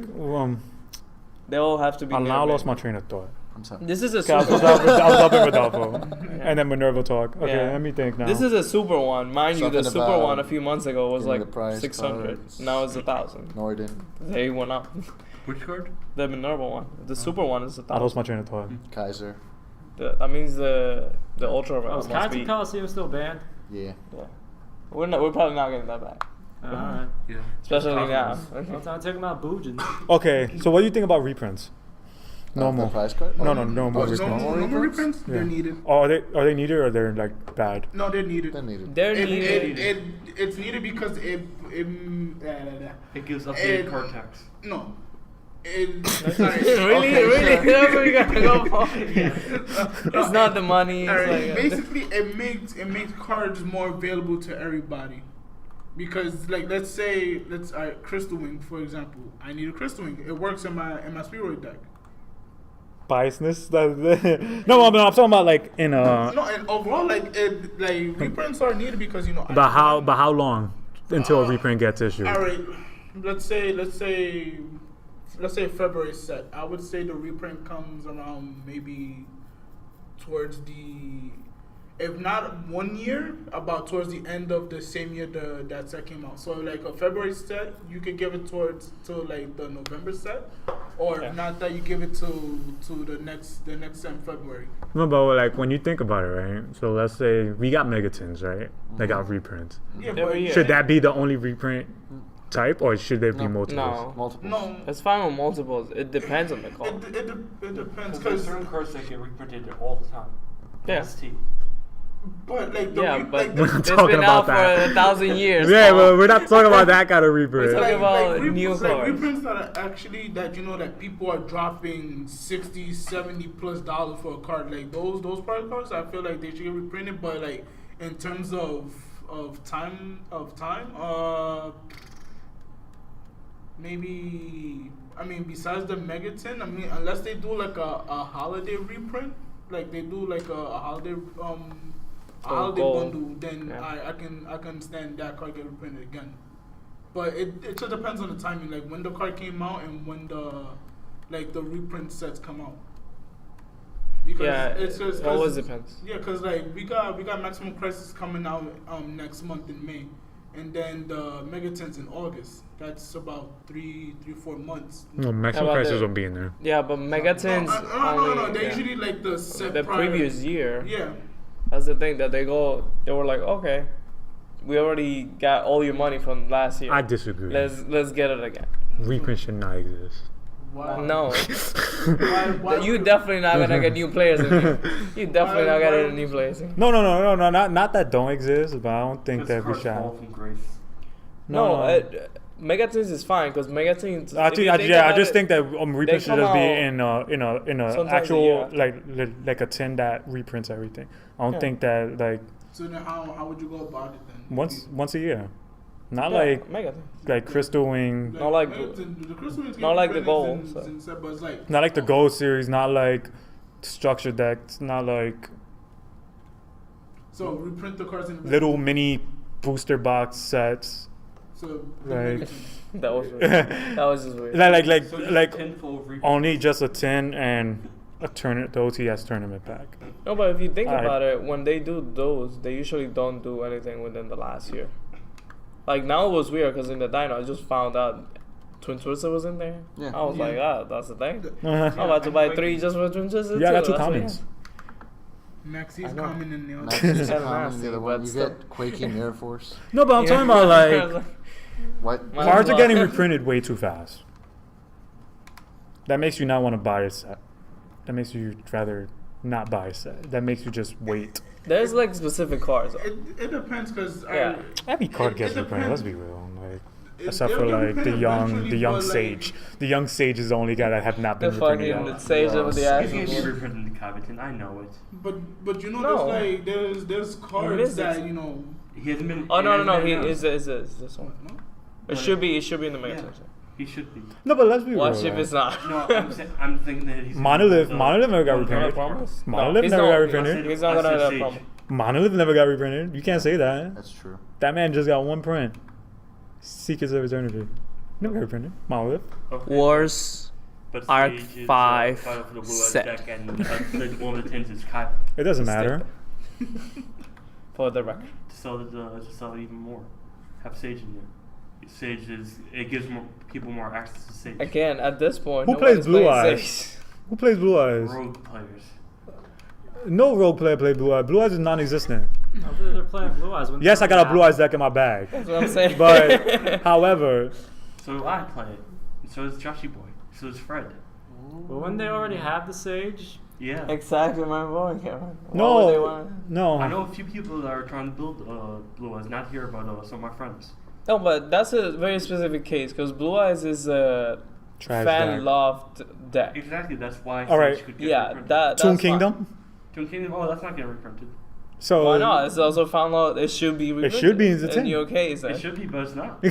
They all have to be. I now near, lost man. my train of thought. I'm sorry. This is a 'Cause super. I was up with Rodolfo, and then Minerva talk. Okay, Yeah. let me think now. This is a super one, mind you. Something The super about one a few months ago was give me like the prize 600. cards. Now it's 1,000. No, I didn't. They went up. Which card? The Minerva one. The super one is I 1,000. lost my train of thought. Kaiser. That means the ultra Oh, is must Kaiser be. Coliseum still banned? Yeah. Yeah. We're probably not getting that back, Alright. Yeah. especially now. Well, time to take them out boojins. Okay, so what do you think about reprints? The Normal. prize card? No, no more Oh, just reprints. normal Normal reprints? reprints, they're Yeah. needed. Oh, are they needed or they're like bad? No, they're needed. They're needed. They're It, needed. it's needed because it It gives updated It- card text. no. It, Really, Okay, really, sure. that's what you gotta go for. It's not the money. It's Alright, like, basically, it makes cards more available to everybody. Because like let's say Crystal Wing for example, I need a Crystal Wing. It works in my Spheroid deck. Biasness? No, I'm talking about like in a. No, and overall like reprints are needed because But how long until a reprint gets issued? All right, let's say February set. I would say the reprint comes around maybe towards the, if not 1 year, about towards the end of the same year that set came out. So like a February set, you could give it to like the November set, or if not that, you give it to the next set in February. No, but like when you think about it, right? So let's say we got Megatons, right? They got reprints. Yeah, Every but year. Should that be the only reprint type, or should there be No. multiples? no. Multiples. no, It's fine with multiples. It depends on the call. it depends There's because certain cards that get reprinted all the time. Yeah. ST. but like the Yeah, re- but like We're the, not it's talking been about out that. for 1,000 years. Yeah, Paul. but we're not talking about that kind of reprint. We're talking about new reprints, cards. reprints that are actually that that people are dropping $60, $70+ for a card. Like those product cards, I feel like they should get reprinted. But like in terms of time, maybe besides the Megaton, unless they do like a holiday reprint, like they do like a holiday holiday gold. bundle, then Yeah. I can stand that card get reprinted again. But it just depends on the timing, like when the card came out and when the reprint sets come out. Because Yeah, it's just it always depends. Yeah, because like we got Maximum Crisis coming out next month in May, and then the Megatons in August. That's about 4 months. No, How maximum about prices the- will be in there. Yeah, but Megatons No. They yeah. usually like the set the prior. previous year. Yeah. That's the thing that they were like, okay, we already got all your money from last year. I disagree. Let's get it again. Reprint should not exist. Wow. No, Why you would- definitely not gonna get new players in here. You definitely not Why- getting new players in. No, not that don't exist, but I don't think that we cards should. fall from grace. No, Megatons is fine because Megatons. I if you think, think I about just it, think that reprint should come just be out in a sometimes a actual year like a tin that reprints everything. I don't Yeah. think that like So then how would you go about it then? once a year, not yeah, like Megatons. Crystal Wing, Not like the Crystal Wings not get like the reprinted gold, in- so. in set, but it's like not like the Gold series, not like structured decks, not like so reprint the cards in little mini booster box sets. So Like- That was weird. That was just weird. Like So just like a tin full of reprints. only just a tin and the OTS tournament pack. No, but if you think Alright. about it, when they do those, they usually don't do anything within the last year. Like now it was weird because in the Dino, I just found out Twin Twister was in there. Yeah. I was like, that's the thing. Uh-huh. I'm about to buy 3 just for Twin Twister. Yeah, I got too. 2 That's what- commons. Maxi's I know. coming in the other. Maxie's Yeah, common, Maxie, the other but one. You still. get Quakey Mirror Force. No, but I'm Yeah. talking about like What? Might cards as are well. getting reprinted way too fast. That makes you not want to buy a set. That makes you rather not buy a set. That makes you just wait. There's like specific cards. It depends because Yeah. Every card It- gets it reprinted. Let's depends. be real. Like, It- except they'll for get like reprinted eventually, the young but, like, sage. The young sage is the only guy that have not The been reprinted fucking yet. sage Yeah. of the He's action. gonna be reprinted in the Caviton. I know it. But you know No. there's cards is that it? you know. He hasn't been. Oh no, he he hasn't been is announced. this one. No? It should be in the mega Yeah. section. He should be. No, but let's be real. Watch if like, it's not. No, I'm thinking that he's. Monolith gonna never got go Not a reprinted. promise? Monolith he's never not- got reprinted. He's not I gonna said have Sage. promise. Monolith never got reprinted. You can't say that. That's true. That man just got 1 print. Secrets of Eternity. Never got reprinted. Monolith. Okay. Wars. But Arc Sage is, 5 part of the Blue Eyes set. deck, and one of the tins is Kai It doesn't matter. For the record. to sell it even more. Have Sage in there. Sage it gives more people more access to Sage. Again, at this point, Who nobody's plays Blue playing Eyes? Sage. Who plays Blue Eyes? Rogue players. No rogue player played Blue Eyes. Blue Eyes is non-existent. No, they're playing Blue Eyes. When Yes, I got a Blue Eyes. Eyes deck in my bag. That's what I'm saying. But, however, So do I play it. And so does Joshy Boy. So does Fred. But when they already have the Sage, Yeah. Exactly my point, Kevin. Why would they no, want- no. I know a few people that are trying to build Blue Eyes, not here, but some of my friends. No, but that's a very specific case because Blue Eyes is a Trash fan deck. loved deck. Exactly, that's why All right. Sage could get Yeah, reprinted. that's Toon fine. Kingdom. Toon Kingdom, oh, that's not getting reprinted. So Why not? It's also found out it should be reprinted. should be in the tin. your case. It should be, but it's not.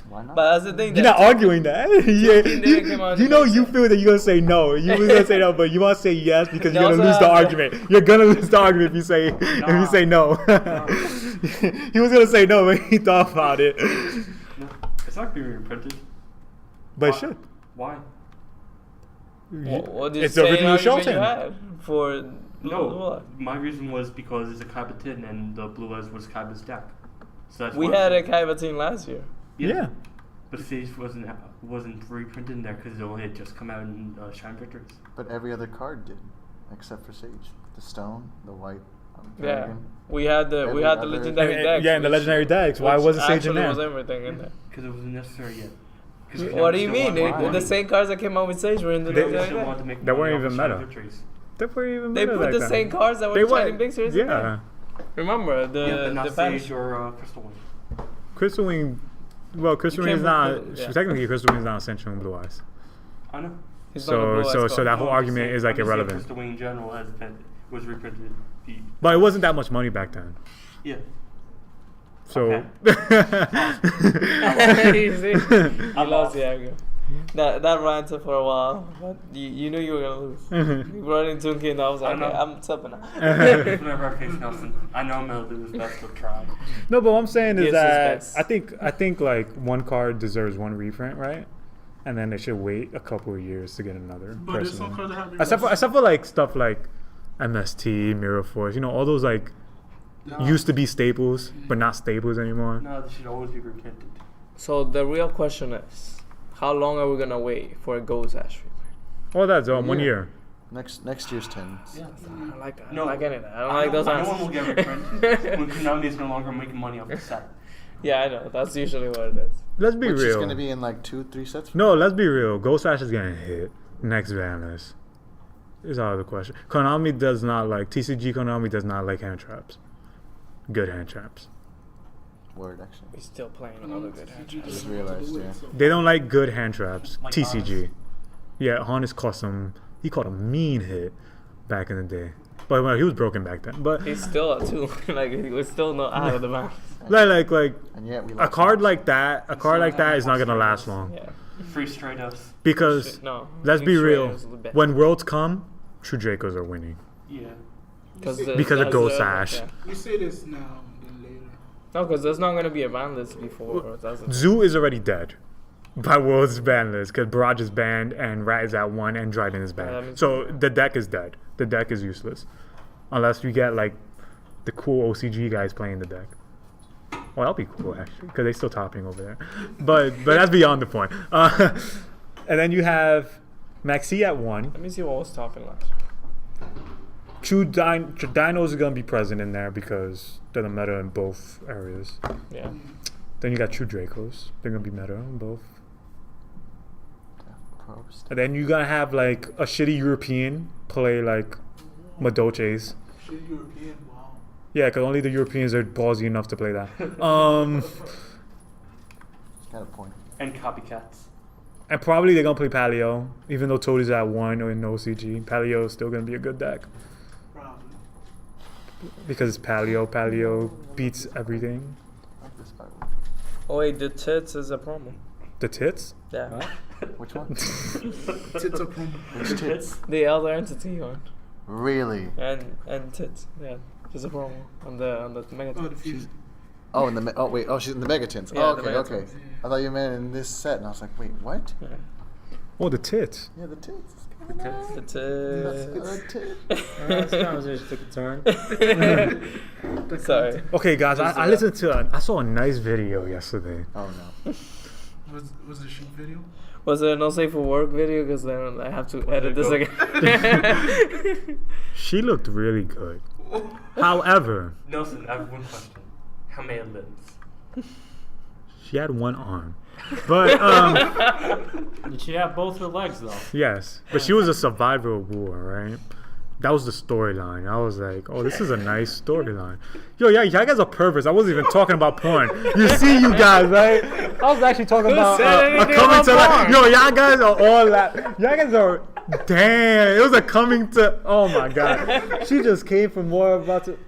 Why not? But that's the thing. You're that not arguing that. Yeah, Kingdom came out you in know the you mix. feel that you're gonna say no. You was gonna say no, but you want to say yes because They you're gonna also lose the have- argument. You're gonna lose the argument if you say no. He was gonna say no, but he thought about it. No, it's not being reprinted. But it Why? should. Why? What did It's you the say original argument Showtime. you had for Blue No, Eyes? my reason was because it's a Kaiba tin and the Blue Eyes was Kaiba's deck. So that's We why- had a Kaiba team last year. Yeah. But Sage wasn't reprinted in there because it only had just come out in Shine Victories. But every other card did, except for Sage. The stone, the white Yeah, dragon. we had the Every other- legendary And- decks. yeah, and the which- legendary decks. Why which wasn't Sage in actually there? was everything in there. Because it wasn't necessary yet. 'Cause What do you Konami mean? still wanted The money. same cards that came out with Sage were in the Konami legendary still wanted deck. to make They money weren't off even of Shine meta. Victories. They weren't even They meta put like the that. same cards that They were were- Shining Big Series in Yeah. there. Remember the Yeah, but not Spanish. Sage or Crystal Wing. Crystal Wing. Well, Crystal You Wing is can't not. put- yeah. Technically, Crystal Wing is not essential in Blue Eyes. I know. He's not a Blue Eyes So card. that whole No, I'm argument just is saying- like I'm just saying irrelevant. Crystal Wing in general was reprinted. But it wasn't that much money back then. Yeah. So. You see? He lost the argument. That ranted for a while, but you knew you were gonna lose. You brought in Toon King, I was like, I know. okay, I'm stepping out. Whenever I face Nelson, I know I'm gonna do his best to try. No, but what I'm saying is Yes, that it's I think like one card deserves one reprint, right? And then they should wait a couple of years to get another. But there's some personally. cards that have Except for like stuff like MST, Mirror Force, all those like used to be staples, but not staples anymore. No, they should always be reprinted. So the real question is, how long are we gonna wait for a Ghost Ash reprint? Oh, that's 1 Yeah. year. Next year's tins. Yeah. I don't like that. No. I don't like any of that. I don't like those I know one answers. will get reprinted when Konami is no longer making money off the set. Yeah, I know. That's usually what it is. Let's be Which is real. going to be in like 2-3 sets. No, let's be real. Ghost Ash is getting hit next Vanless. Is out of the question. Konami does not like TCG. Konami does not like hand traps. Good hand traps. Word, actually. We're still playing all the good hands. I just realized, yeah. They don't like good hand traps. Like TCG. Yeah, Honest cost him. He caught a mean hit back in the day. But well, he was broken back then. But He's still at 2. Like, he was still not out of the bounds. like And yet we a lost card him. like that, is not gonna last long. Yeah. Free straight ups. Because No. let's be Straight real. is the best. When Worlds come, True Dracos are winning. Yeah. Because of that's Ghost the- Ash. yeah. You say this now, then later. No, because there's not going to be a ban list before. That's the- Zoo is already dead. by World's ban list because Barrage is banned and Rat is at 1 and Dryden is banned. So the deck is dead. The deck is useless. Unless you get like the cool OCG guys playing the deck. Well, that'll be cool actually because they're still topping over there. But that's beyond the point. And then you have Maxi at 1. Let me see what was topping last. True Dinos are going to be present in there because they're the meta in both areas. Yeah. Then you got True Dracos. They're going to be meta in both. And then you're going to have like a shitty European play like Madoches. Shitty European, wow. Yeah, because only the Europeans are ballsy enough to play that. Got a point. And copycats. And probably they're going to play Paleo, even though Toad is at 1 or in no CG. Paleo is still going to be a good deck. Probably. Because it's Paleo. Paleo beats everything. Oh wait, the tits is a promo. The tits? Yeah. Which one? Tits are promo. Which tits? The other entity one. Really? And tits. Yeah. Just a promo on the mega Oh, the tits. fusion. Oh, she's in the Mega Tints. Yeah, Oh, the okay, Mega okay. Tints. I thought you meant in this set, and I was like, wait, what? Yeah. Oh, the tits. Yeah, the tits. The tits. The tits. This conversation took a turn. Sorry. Okay, guys, I listened to I saw a nice video yesterday. Oh, no. Was the shoot video? Was it a no safe for work video? Because then I have to edit this again. She looked really good. However, Nelson, I have one question. How many limbs? she had 1 arm. But, Did she have both her legs though? yes. But she was a survivor of war, right? That was the storyline. I was like, oh, this is a nice storyline. Yo, yeah, y'all guys are perverts. I wasn't even talking about porn. You see, you guys, right? I was actually talking about a coming to life. Yo, y'all guys are all that. Y'all guys are, damn. It was a coming to, oh my God. She just came from more about to,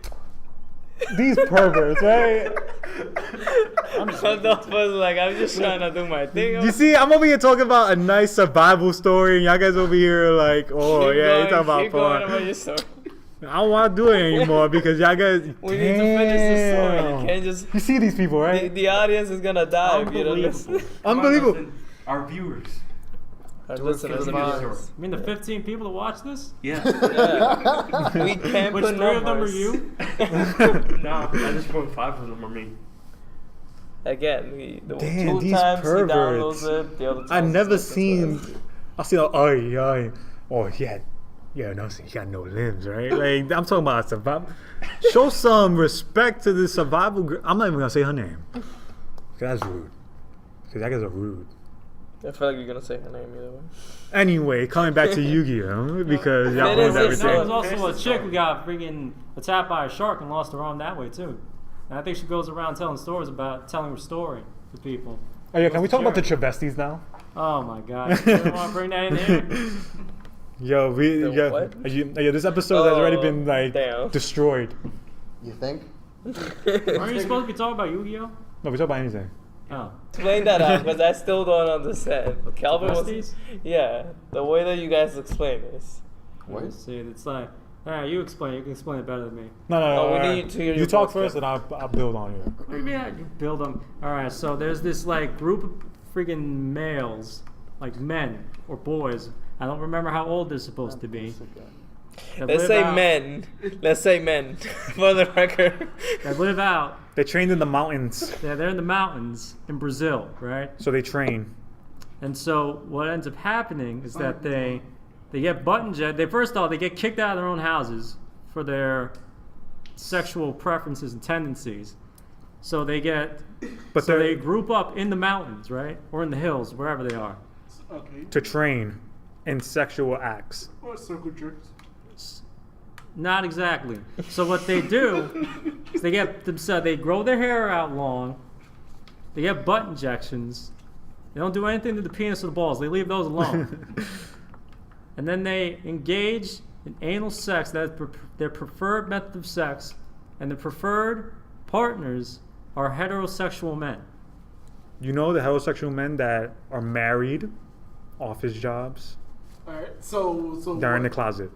these perverts, right? Rodolfo's like, I'm just trying to do my thing. You see, I'm over here talking about a nice survival story, and y'all guys over here like, oh, yeah, you're talking about keep going about porn. your story. I don't want to do it anymore because y'all guys. We need to finish the story. You can't just. You see these people, right? The audience is gonna die if you don't listen. Come on, Unbelievable. Nelson. Our viewers. Our Do it listeners for are the viewers. You mean the 15 people that watch this? Yeah. Yeah. We can't Which put 3 of them are numbers. you? Nah, I just put 5 of them are me. Again, the Damn, 2 these times perverts. he downloads it, the other I times never it's like, seen. I seen. Oh, yeah, no, he got no limbs, right? Like I'm talking about survival. Show some respect to the survival. I'm not even gonna say her name. 'Cause that's rude. Because that guys are rude. I feel like you're gonna say her name either way. Anyway, coming back to Yu-Gi-Oh, because y'all It own is a No, everything. there's also a chick who got freaking attacked by a shark and lost her arm that way too. And I think she goes around telling stories about telling her story to people. Oh yeah, can we talk about the Travesties now? Oh my god. You don't want to bring that in here? Yo, what? This episode has already been like damn. destroyed. You think? Aren't you supposed to be talking about Yu-Gi-Oh? No, we talk about anything. Oh. Explain that out, because I still don't understand. Calvin was, Travesties? yeah, the way that you guys explain this. What? See, it's like, you explain. You can explain it better than me. No. Oh, we all need to hear you your talk voice, first, and I'll build on you. What do you mean? You build them. All right. So there's this like group of freaking males, like men or boys. I don't remember how old they're supposed to be. that Let's live say out- men. Let's say men, for the record. That live out. They trained in the mountains, Yeah, they're in the mountains in Brazil, right? so they train. And so what ends up happening is that they get button jet. First of all, they get kicked out of their own houses for their sexual preferences and tendencies. So they get, But so they're they group up in the mountains, right, or in the hills, wherever they are. Okay. to train in sexual acts. Or circle jerks. Not exactly. So what they do is they grow their hair out long. They get butt injections. They don't do anything to the penis or the balls. They leave those alone. And then they engage in anal sex. That's their preferred method of sex. And the preferred partners are heterosexual men. You know the heterosexual men that are married, office jobs, Alright, so they're in the what- closet.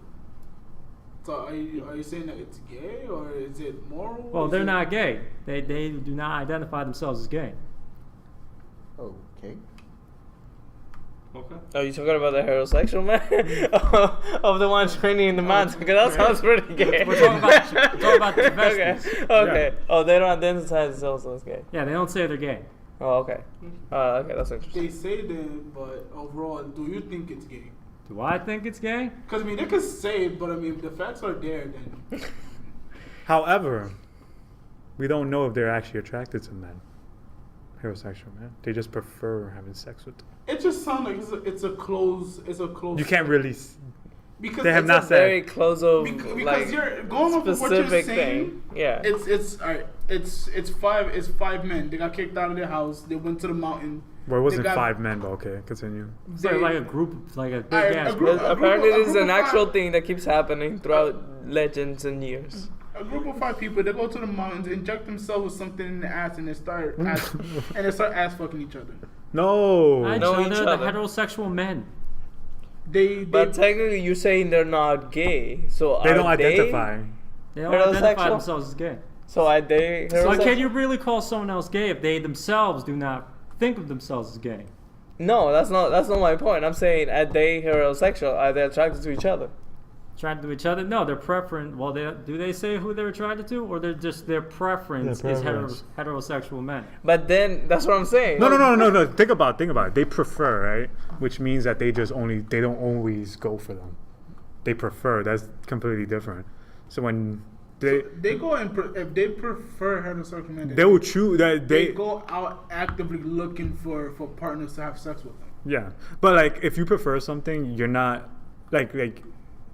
So are you saying that it's gay or is it moral? Well, Is they're it- not gay. They do not identify themselves as gay. Okay. Okay. Oh, you talking about the heterosexual man of the one training in the mountain? Because that sounds pretty gay. We're talking about travesties. Okay. Yeah. Oh, they don't identify themselves as gay. Yeah, they don't say they're gay. Oh, okay. Okay, that's interesting. They say that, but overall, do you think it's gay? Do I think it's gay? Because I mean, they could say it, but I mean, if the facts are there, then However, we don't know if they're actually attracted to men. Heterosexual men. They just prefer having sex with them. it just sounds like it's a close. You can't really. Because They have it's not a said. Very close of because like you're going off of what you're specific saying. thing. Yeah. It's alright. It's five men. They got kicked out of their house. They went to the mountain. Well, it wasn't They got- 5 men, but okay, continue. They're like a group, like a big Alright, ass a group. group- Apparently, this is a an group of actual five- thing that keeps happening throughout legends and years. A group of 5 people. They go to the mountains, inject themselves with something in the ass, and they start ass fucking each other. No. I know know each they're the other. heterosexual men. They But technically, you're saying they're not gay. So They are don't identify. They don't identify Heterosexual? themselves as gay. So are they? So heterosexual? can you really call someone else gay if they themselves do not think of themselves as gay? No, that's not my point. I'm saying are they heterosexual? Are they attracted to each other? Attracted to each other? No, their preference. Well, do they say who they're attracted to, or they're just their preference Their is preference. heterosexual men? But then that's what I'm saying. No. Think about it. They prefer, right? Which means that they don't always go for them. They prefer. That's completely different. So when they go and if they prefer heterosexual men, they will choose that they go out actively looking for partners to have sex with them. Yeah, but like if you prefer something, you're not like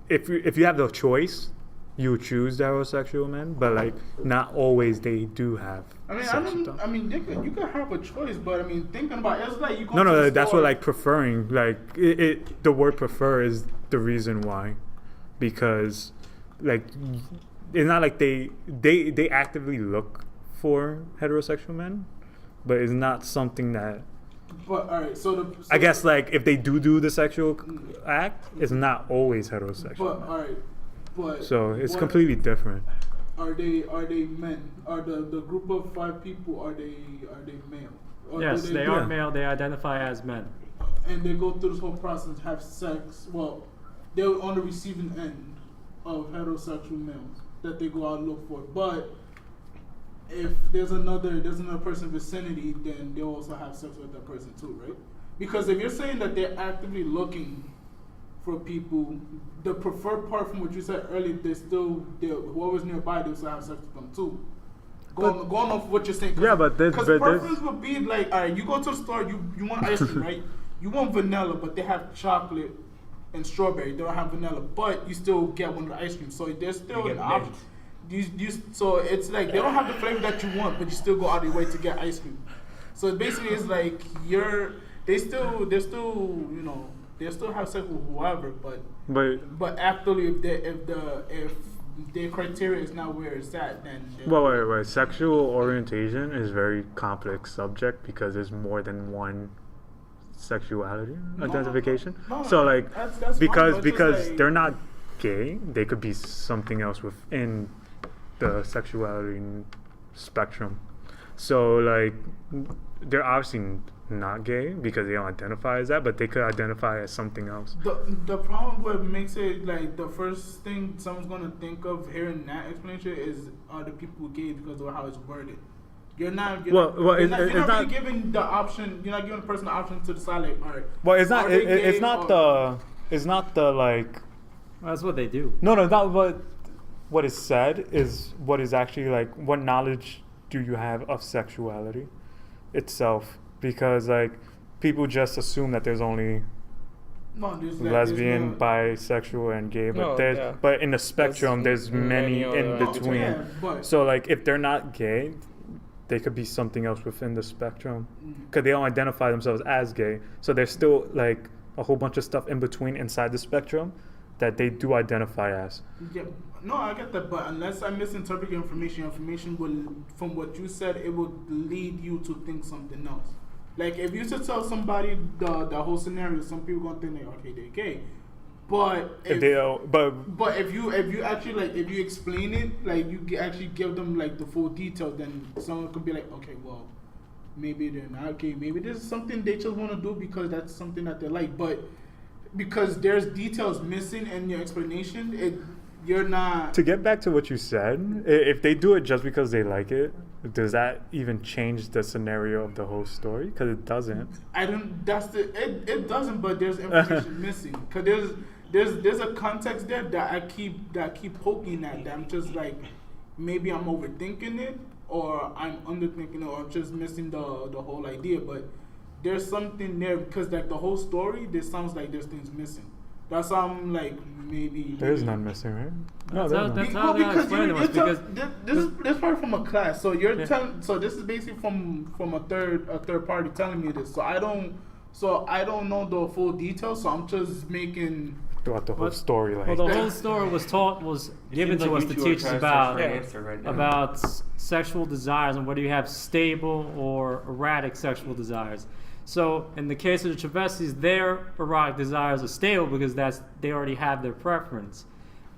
if you have the choice, you would choose the heterosexual men. But like not always they do have. I mean, sex with them. I mean, you could have a choice, but I mean, thinking about it, it's like you go. No, to the that's store. what like preferring. Like the word prefer is the reason why, because like it's not like they actively look for heterosexual men, but it's not something that. But all right, so I guess like if they do the sexual act, it's not always heterosexual. But all right, but So it's what- completely different. Are they men? Are the group of 5 people? Are they male? Or Yes, do they Yeah. are male. They identify as men. And they go through this whole process, have sex. Well, they're on the receiving end of heterosexual males that they go out and look for. But if there's another person in vicinity, then they'll also have sex with that person too, right? Because if you're saying that they're actively looking for people, the preferred part from what you said earlier, whoever's nearby, they'll still have sex with them too. Going off what you're saying. Yeah, but there's- because but there's- preference would be like, all right, you go to the store, you want ice cream, right? You want vanilla, but they have chocolate and strawberry. They don't have vanilla, but you still get one of the ice cream. So there's still You an get option. So it's like they don't have the flavor that you want, but you still go out of your way to get ice cream. So basically, it's like they still have sex with whoever, but actually, if their criteria is not where it's at, then Wait. Sexual orientation is a very complex subject because there's more than one sexuality identification. No, so like that's fine, because but just like- they're not gay, they could be something else within the sexuality spectrum. So like they're obviously not gay because they don't identify as that, but they could identify as something else. The problem what makes it like the first thing someone's gonna think of hearing that explanation is are the people gay because of how it's worded. You're not really giving the option. You're not giving the person the option to decide like, all right. Well, it's not. are they It's gay not or- the. It's not the like. That's what they do. No, not what is said is what is actually like. What knowledge do you have of sexuality itself? Because like people just assume that there's only lesbian, bisexual, and gay, but but in the spectrum, there's many in other between. Yeah, but- So like if they're not gay, they could be something else within the spectrum because they don't identify themselves as gay. So there's still like a whole bunch of stuff in between inside the spectrum that they do identify as. Yeah, no, I get that, but unless I misinterpret your information will, from what you said, it will lead you to think something else. Like if you should tell somebody the whole scenario, some people gonna think like, okay, they're gay, but If they don't, but if you actually like if you explain it, like you actually give them like the full detail, then someone could be like, okay, well, maybe they're not gay. Maybe this is something they just want to do because that's something that they like. But because there's details missing in your explanation, you're not. To get back to what you said, if they do it just because they like it, does that even change the scenario of the whole story? Because it doesn't. I don't. It doesn't. But there's information missing. Because there's a context there that I keep poking at. That I'm just like, maybe I'm overthinking it, or I'm underthinking it, or I'm just missing the whole idea. But there's something there because like the whole story, this sounds like there's things missing. That's I'm like maybe. There's none missing, right? No, That's how they explain it was because this part from a class. So you're telling. So this is basically from a third party telling me this. So I don't know the full details. So I'm just making. Throughout the whole story, like. Well, the whole story was given to us to teach us about sexual desires and whether you have stable or erratic sexual desires. So in the case of the travesties, their erotic desires are stable because they already have their preference.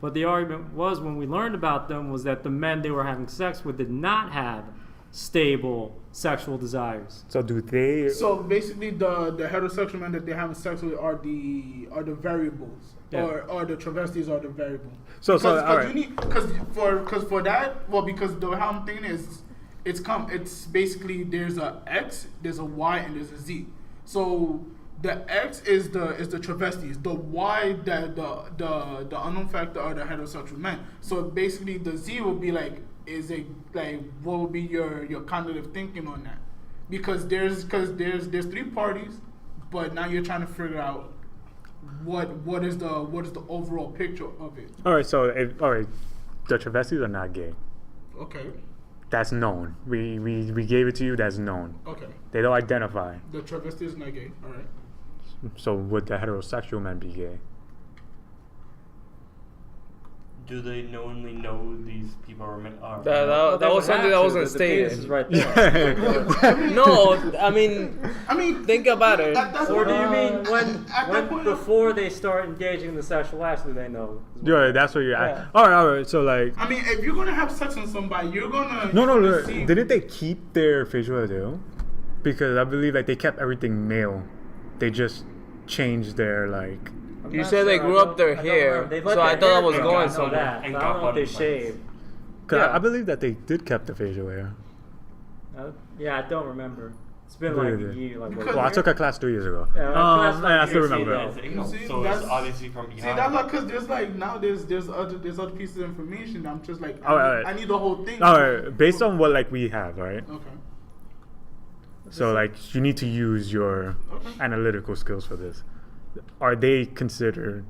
But the argument was when we learned about them was that the men they were having sex with did not have stable sexual desires. So do they? So basically, the heterosexual men that they're having sex with are the variables, or the travesties are the variable. So all right. Because for that, well, because the how I'm thinking is. It's basically there's a X, there's a Y, and there's a Z. So the X is the travesties. The Y the unknown factor are the heterosexual men. So basically the Z will be like what would be your cognitive thinking on that? Because there's three parties, but now you're trying to figure out what is the overall picture of it. All right, the travesties are not gay. Okay. That's known. We gave it to you. That's known. Okay. They don't identify. The travesti is not gay. All right. So would the heterosexual men be gay? Do they knowingly know these people are? That was something that wasn't stated. Is right there. No, I mean, think about it. Or do you mean when before they start engaging in the sexual acts, do they know? Yeah, that's what you're asking. All right. So like, I mean, if you're gonna have sex on somebody, you're gonna. No. Didn't they keep their facial hair? Because I believe like they kept everything male. They just changed their like. You said they grew up their hair, so I thought I was going somewhere. I don't know if they shaved. I believe that they did kept the facial hair. Yeah, I don't remember. It's been like a year. Well, I took a class 3 years ago. Yeah, I still remember. So it's obviously from behind. See, that's like because there's like now there's other pieces of information. I'm just like I need the whole thing. All right, based on what like we have, right? Okay. So like you need to use your analytical skills for this. Are they considered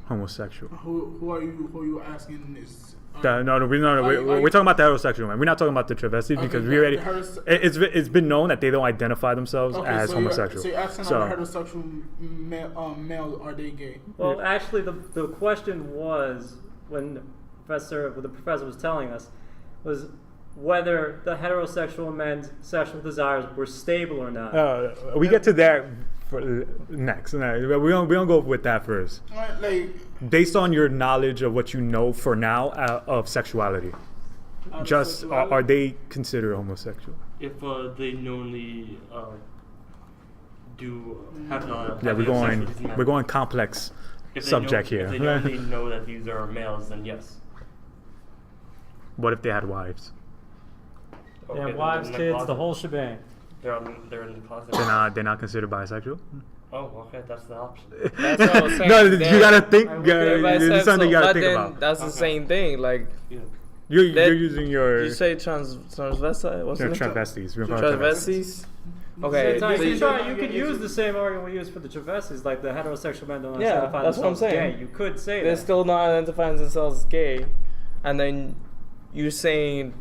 homosexual? Who are you asking this? We're talking about the heterosexual man. We're not talking about the travesties because we already. It's been known that they don't identify themselves as homosexual. So you're asking are heterosexual male are they gay? Well, actually, the question was when the professor was telling us was whether the heterosexual men's sexual desires were stable or not. We get to that next. We don't go with that first. Like based on your knowledge of what you know for now of sexuality, are they considered homosexual? If they knowingly do have we're going complex subject here. If they knowingly know that these are males, then yes. What if they had wives? Yeah, wives, kids, the whole shebang. They're in the closet. They're not considered bisexual? Oh, okay, that's the option. That's what I was saying. No, you gotta think. It's something you gotta think about. That's the same thing. Like you're using your. You say transvestite? What's it? Travesties. Travesties. Okay. You could use the same argument we use for the travesties, like the heterosexual men don't identify that's what I'm themselves saying. gay. You could say they're still not identifying themselves as gay, and then you're saying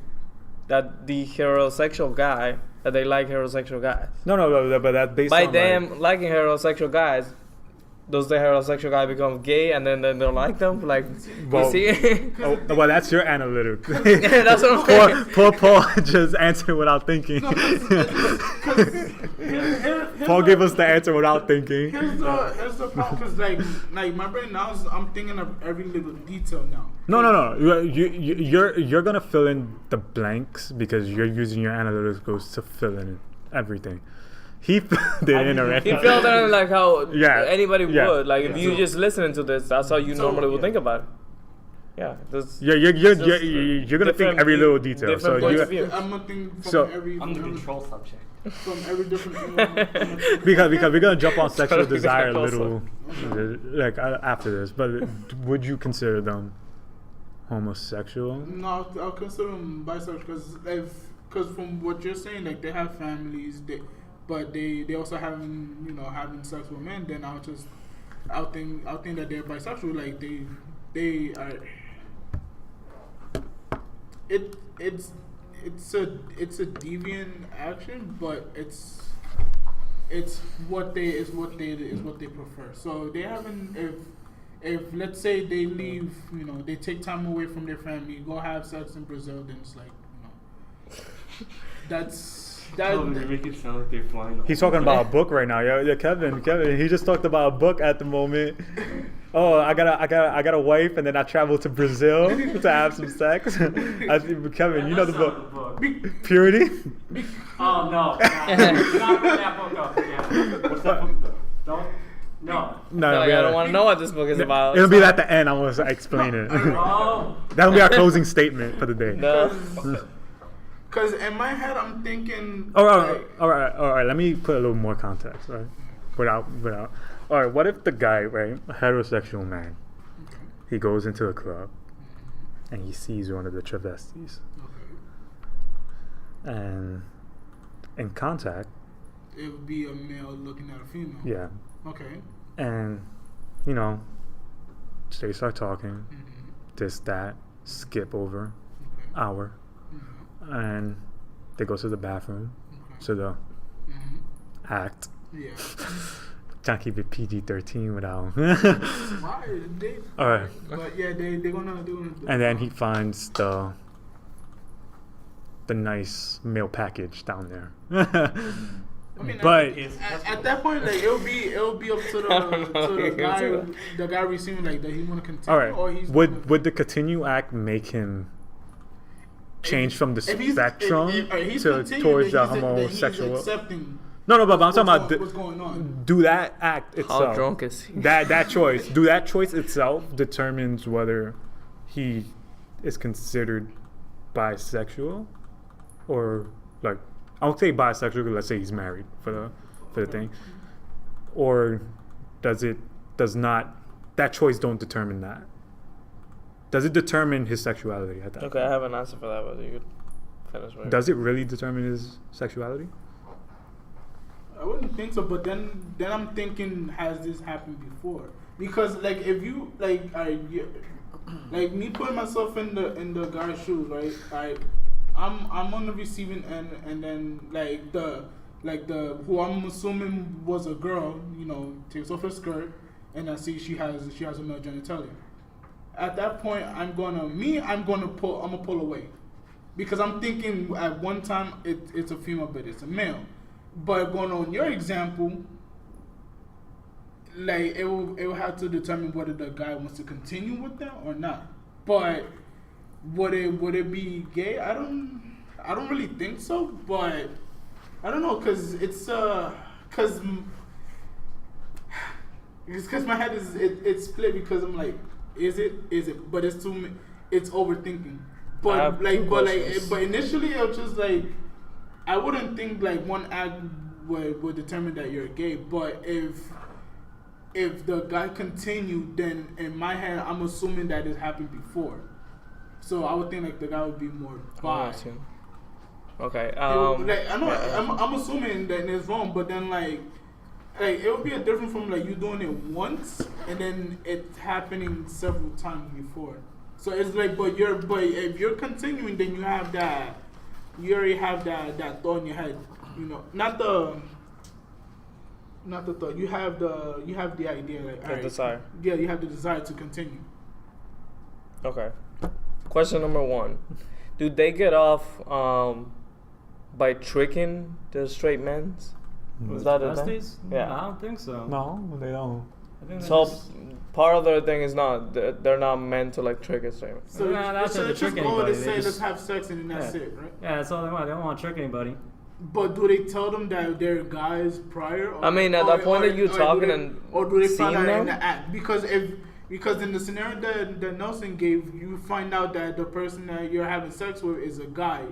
that the heterosexual guy. That they like heterosexual guys. No, but that's based by on them liking heterosexual guys. Does the heterosexual guy become gay and then they don't like them? Like, well, you see? Well, that's your analytic. Yeah, that's what I'm saying. Paul just answered without thinking. Paul gave us the answer without thinking. Here's the problem, because like my brain now I'm thinking of every little detail now. No. You're gonna fill in the blanks because you're using your analyticals to fill in everything. He filled it in already. He filled it in like how Yeah. anybody Yeah. would. Like if Yeah. you just listening to this, that's how you normally would think about it. Yeah. You're gonna think different every view- little detail. So different points you of view. I'm gonna think from So- every I'm the control subject. from every different angle. because we're gonna jump on sexual Totally desire a also. little, like after this. But would you consider them homosexual? No, I'll consider them bisexual because from what you're saying, like they have families, but they also having sex with men. Then I'll think that they're bisexual. Like they are. It's a deviant action, but it's what they prefer. So they haven't if let's say they leave, they take time away from their family, go have sex in Brazil, then it's like, Oh, they make it sound like they're flying. He's talking about a book right now. Yeah, Kevin. He just talked about a book at the moment. Oh, I got a wife, and then I traveled to Brazil to have some sex. Kevin, you know the book. Purity. Oh no! Not that book up. Yeah. What's that book though? Don't. No. I don't want to know what this book is about. It'll be at the end. I want to explain it. Oh. That'll be our closing statement for the day. No. Because in my head, I'm thinking. All right. Let me put a little more context, right? Without. All right. What if the guy, right, a heterosexual man, he goes into a club, and he sees one of the travesties, and in contact, it would be a male looking at a female. yeah, Okay. and they start talking, this, that, skip over, hour, and they go to the bathroom, to the act. Yeah. Trying to keep it PG-13 without. Why? All right. But yeah, they're gonna do it. And then he finds the nice mail package down there. I mean, but at that point, like it'll be up to the guy receiving, like, that he want to continue. all right, Or he's would the continue act make him change from the spectrum towards the homosexual? Accepting. No, but I'm talking about what's going on. do that act itself. How drunk is he? That choice. Do that choice itself determines whether he is considered bisexual, or like I would say bisexual because let's say he's married for the thing, or does not that choice don't determine that? Does it determine his sexuality at that? Okay, I have an answer for that, but you could finish. Does it really determine his sexuality? I wouldn't think so, but then I'm thinking, has this happened before? Because like if you like like me putting myself in the guy's shoes, right? I'm on the receiving end, and then like the who I'm assuming was a girl, takes off her skirt, and I see she has a male genitalia. At that point, I'm gonna pull away, because I'm thinking at one time it's a female, but it's a male. But going on your example, like it will have to determine whether the guy wants to continue with that or not. But would it be gay? I don't really think so. But I don't know, because because my head it's split, because I'm like, is it? But it's overthinking. But but initially it was just like, I wouldn't think like one act would determine that you're gay, but if the guy continued, then in my head I'm assuming that it happened before, so I would think like the guy would be more bi. Okay. I'm assuming that it's wrong, but then like it would be different from like you doing it once and then it's happening several times before. So it's like, but if you're continuing, then you have that. You already have that thought in your head, not the thought. You have the idea, like The desire. Yeah, you have the desire to continue. Okay. Question number 1: do they get off by tricking the straight men? Is that a thing? Travesties? Yeah. I don't think so. No, they don't. I think So part of their thing is they're not meant to like trick a straight man. So Nah, that's so not to it's just trick all anybody. to They say just- let's have sex and then that's Yeah. it, right? Yeah, that's all they want. They don't want to trick anybody. But do they tell them that they're guys prior? Or, I mean, at that point that you're talking or do they find out in them? the act? Because in the scenario that Nelson gave, you find out that the person that you're having sex with is a guy.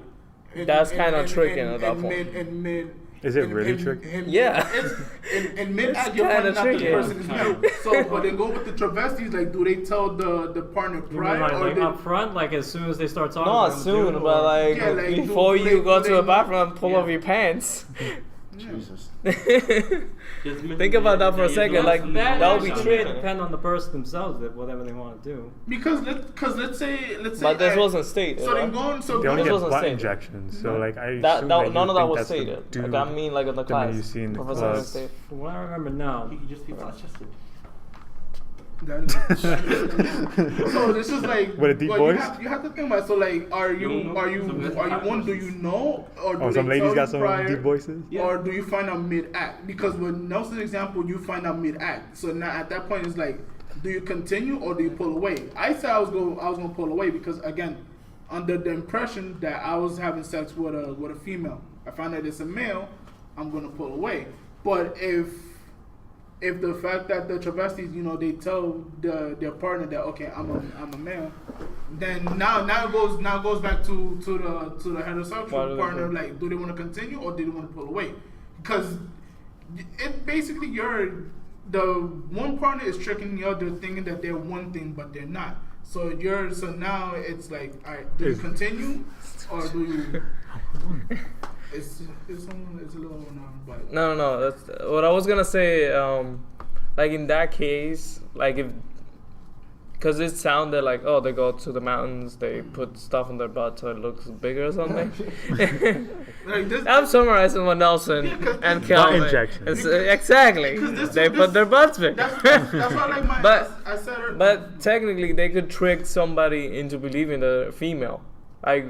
That's kind of tricky at that point. Is it really tricky? Yeah. In mid-act, you're finding out the person is male. So, but then go with the travesties, like, do they tell the partner prior? Like up front, like as soon as they start talking? Not soon, but like, before you go to the bathroom, pull off your pants. Jesus. Think about that for a second. Like, that would be tricky. Depend on the person themselves, that whatever they want to do. Because let's say. But this wasn't stated. So then going. So they only going. get butt injections. So like I That, assume none of that was that's stated. the Like, I mean, like in the class. you see in the Professor class. stated. From what I remember now, He could just be flat-chested. So this is like. With a deep voice? You have to think about it. So like, are you one? Do you know, or do Oh, they some ladies tell got you some prior, deep voices. or do you find out mid-act? Because with Nelson's example, you find out mid-act. So now at that point, it's like, do you continue or do you pull away? I said I was gonna pull away because again, under the impression that I was having sex with a female, I find that it's a male, I'm gonna pull away. But if the fact that the travesties, they tell their partner that okay, I'm a male, then now it goes back to the heterosexual partner. Like, do they want to continue or do they want to pull away? Because it basically the one partner is tricking the other, thinking that they're one thing but they're not. So now it's like, all right, do you continue or do you? It's a little but No. That's what I was gonna say. Like in that case, like because it sounded like, oh, they go to the mountains, they put stuff on their butt so it looks bigger or something. I'm summarizing what Nelson and Calvin. Injections. Exactly. They put their butts big. That's why I like my. I said. But technically, they could trick somebody into believing they're female. Like,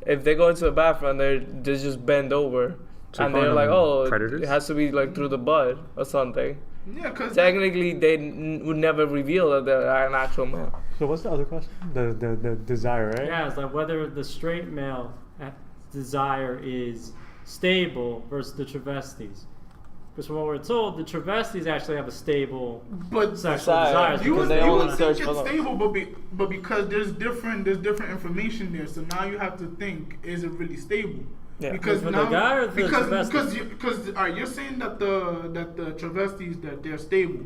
if they go into the bathroom, they just bend over, So and they're like, oh, predators? it has to be like through the butt or something. Yeah, because Technically, they would never reveal that they're an actual male. So what's the other question? The desire, right? yeah, it's like whether the straight male desire is stable versus the travesties. Because from what we're told, the travesties actually have a stable sexual desires. You Because would they only think search it's for them. stable, but because there's different information there, so now you have to think: is it really stable? Yeah. Because For now, the guy or the travesty? because all right, you're saying that the travesties that they're stable,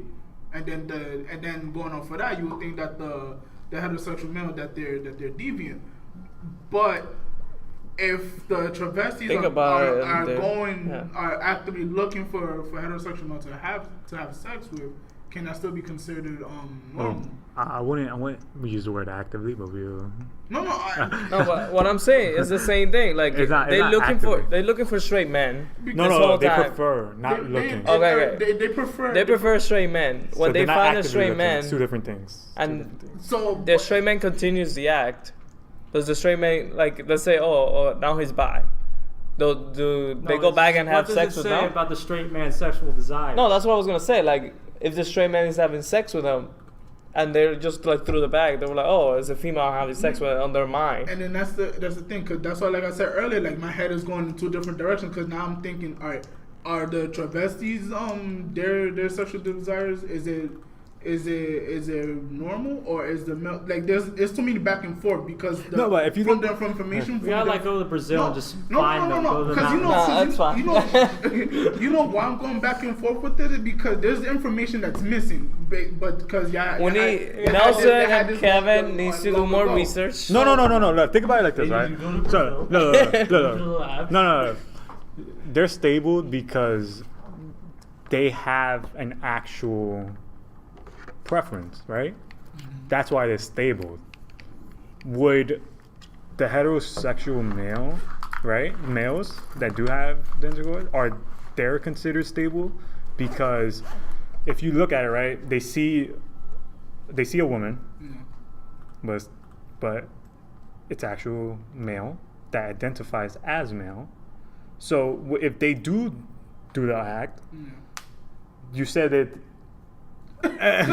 and then going on for that, you would think that the heterosexual male that they're deviant, but if the travesties are actively looking for heterosexual male to have sex with, can that still be considered normal? I wouldn't use the word actively, but we'll. No, No, but what I'm saying is the same thing. Like, It's not they're actively. looking for straight men. No, they time. prefer not looking. Okay. They prefer straight men. So When they're they not find a actively straight looking. man, It's two different things. and So the straight man continues the act. Does the straight man, like, let's say, oh now he's bi? They go back and have sex with What does it say them? about the straight man's sexual desire? No, that's what I was gonna say. Like, if the straight man is having sex with them, and they're just like through the bag, they were like, oh, it's a female having sex with on their mind. And then that's the thing, cause that's why, like I said earlier, like my head is going in two different directions. Cause now I'm thinking, all right, are the travesties their sexual desires is it normal or is the male, like it's too many back and forth because but if you from look, the information We gotta like go to Brazil and just find them. no, Go to the because mountains. you know why I'm going back and forth with it is because there's information that's missing, but because Nelson and Kevin needs to do more research. No. Look, think about it like this, right? So no. They're stable because they have an actual preference, right? That's why they're stable. Would the heterosexual males that do have the intercourse, are they considered stable? Because if you look at it, right, they see a woman, but it's actual male that identifies as male. So if they do the act, you said that. I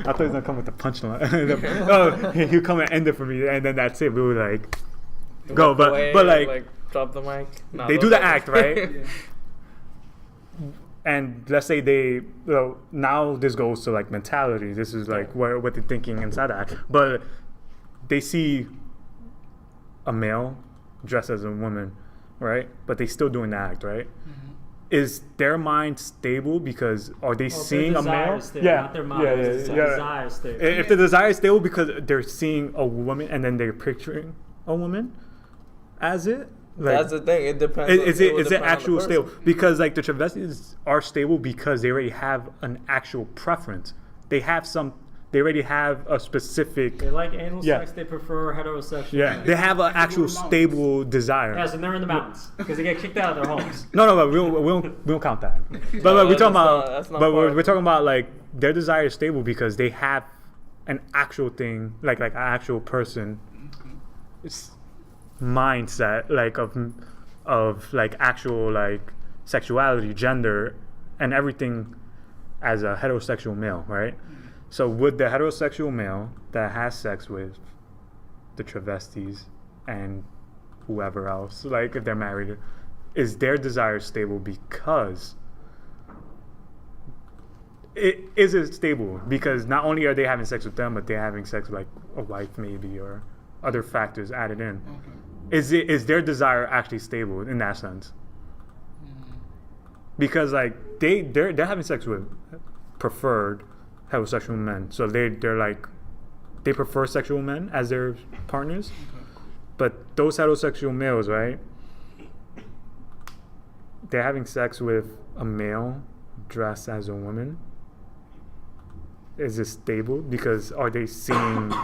thought he was gonna come with the punchline. He'll come and end it for me, and then that's it. We were like, go, but like drop the mic. No, they don't do the drop act, right? And let's say now this goes to like mentality. This is like what they're thinking inside that. But they see a male dressed as a woman, right? But they still doing the act, right? Mm-hmm. Is their mind stable because are they seeing a male? Stable, not their mind. Desire stable. If the desire is stable because they're seeing a woman and then they're picturing a woman as it. Like, that's the thing. It depends. Is it actual stable? Because like the travestis are stable because they already have an actual preference. They already have a specific. They like anal sex. They prefer heterosexual. Yeah, they have an actual stable desire. Yes, and they're in the mountains because they get kicked out of their homes. No, but we don't count that. But we're talking about. We're talking about like their desire is stable because they have an actual thing, like an actual person. Mindset like of like actual like sexuality, gender, and everything as a heterosexual male, right? So would the heterosexual male that has sex with the travestis and whoever else, like if they're married, is their desire stable because is it stable because not only are they having sex with them, but they're having sex with like a wife maybe or other factors added in. Okay. Is their desire actually stable in that sense? Because like they're having sex with preferred heterosexual men, so they're like they prefer sexual men as their partners, but those heterosexual males, right? They're having sex with a male dressed as a woman. Is it stable? Because are they seeing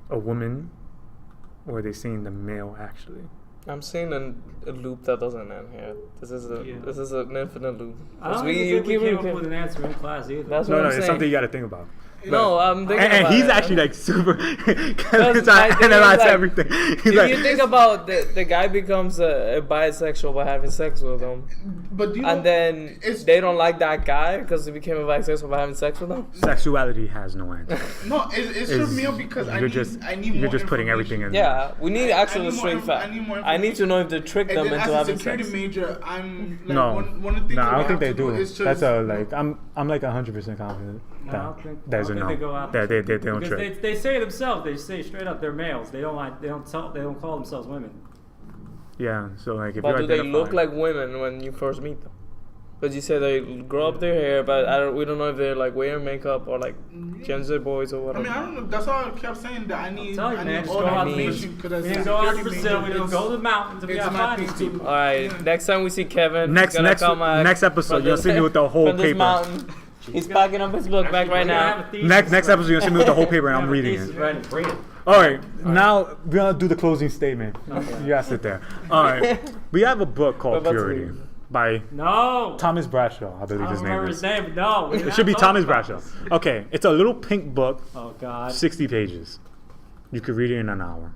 a woman? Or are they seeing the male actually? I'm seeing a loop that doesn't end here. This is an infinite loop. I don't think we came up with an answer in class either. That's what I'm saying. It's something you got to think about. No, I'm thinking about it. And he's actually like super analyze everything. If you think about the guy becomes a bisexual by having sex with him, but and then they don't like that guy because he became a bisexual by having sex with him. Sexuality has no end. No, it's for me because I need more. You're just putting everything in. Yeah, we need actual straight fact. I need to know if they tricked them into having sex. As a security major, I'm like no, one of the things I don't think they do. That's I'm like 100% confident. I don't think they go out. They don't trick. They say themselves. They say straight up they're males. They don't call themselves women. Yeah. So like, but do they look like women when you first meet them? Because you said they grow up their hair, but we don't know if they're like wearing makeup or like gender boys or whatever. I don't know. That's why I kept saying that I need all that information. We didn't go out to Brazil. We didn't go to the mountains. We gotta find these people. All right. Next time we see Kevin, next episode, you'll see me with the whole paper. Mountain. He's packing up his book back right now. Next episode, you're gonna see me with the whole paper and I'm reading it. Bring it. All right, now we're gonna do the closing statement. Okay. You gotta sit there. All right, we have a book called Purity by Thomas Bradshaw, I believe his name is. No, it should be Thomas Bradshaw. Okay, it's a little pink book. Oh God. 60 pages. You could read it in an hour.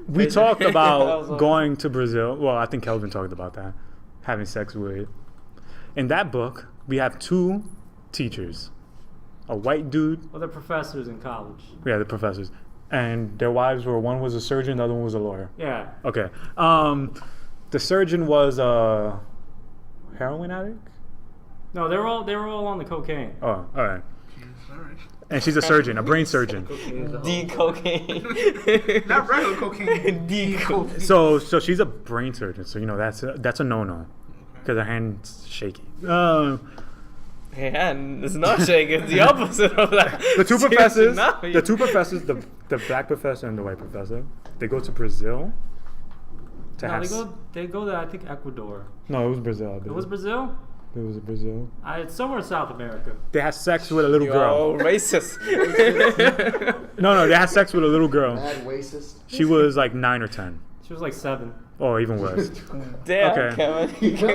We talked about going to Brazil. Well, I think Kelvin talked about that. Having sex with. In that book, we have two teachers. A white dude. Well, they're professors in college. Yeah, the professors. And their wives were, one was a surgeon, the other one was a lawyer. Yeah. Okay. The surgeon was a heroin addict? No, they were all on the cocaine. Oh, all right. And she's a surgeon, a brain surgeon. D-cocaine. Not regular cocaine. D-cocaine. So she's a brain surgeon. So that's a no-no because her hand's shaky. And it's not shaky. It's the opposite of that. The two professors, the black professor and the white professor, they go to Brazil. They go to I think Ecuador. No, it was Brazil. I believe. It was Brazil. It was Brazil. It's somewhere in South America. They had sex with a little girl. Oh, racist. No, they had sex with a little girl. Mad racist. She was like 9 or 10. She was like 7. Oh, even worse. Damn, okay. Kevin.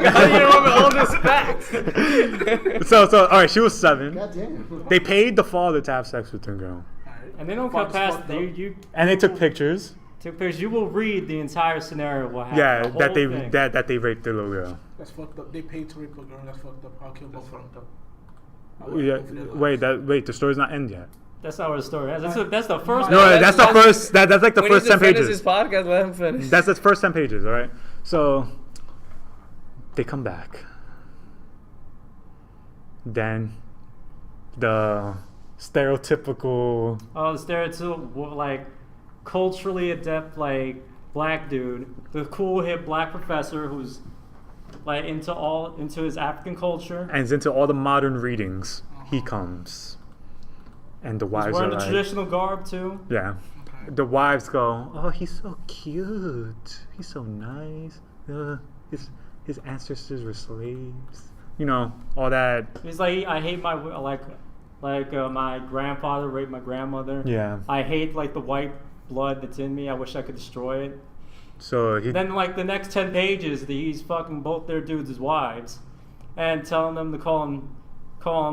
How do you know all this facts? So, all right, she was 7. God damn. They paid the father to have sex with the girl. And they don't cut past you. And they took pictures. You will read the entire scenario. What happened? Yeah, that they raped the little girl. That's fucked up. They paid to rape a girl. That's fucked up. I'll kill both of them. Yeah. Wait, the story's not end yet. That's not what the story is. That's the first. No, that's the first. That's like the first 10 pages. This podcast, let him finish. That's the first 10 pages. All right. So they come back. Then the stereotypical. Oh, the stereotypical, like, culturally adept, like, black dude, the cool hip black professor who's like into his African culture and is into all the modern readings. He comes, and the wives he's wearing are the like, traditional garb too. Yeah, the wives go, "Oh, he's so cute. He's so nice. His ancestors were slaves. You know, all that." He's like, I hate my my grandfather raped my grandmother. Yeah. I hate like the white blood that's in me. I wish I could destroy it. So then like the next 10 pages, he's fucking both their dudes' wives, and telling them to call him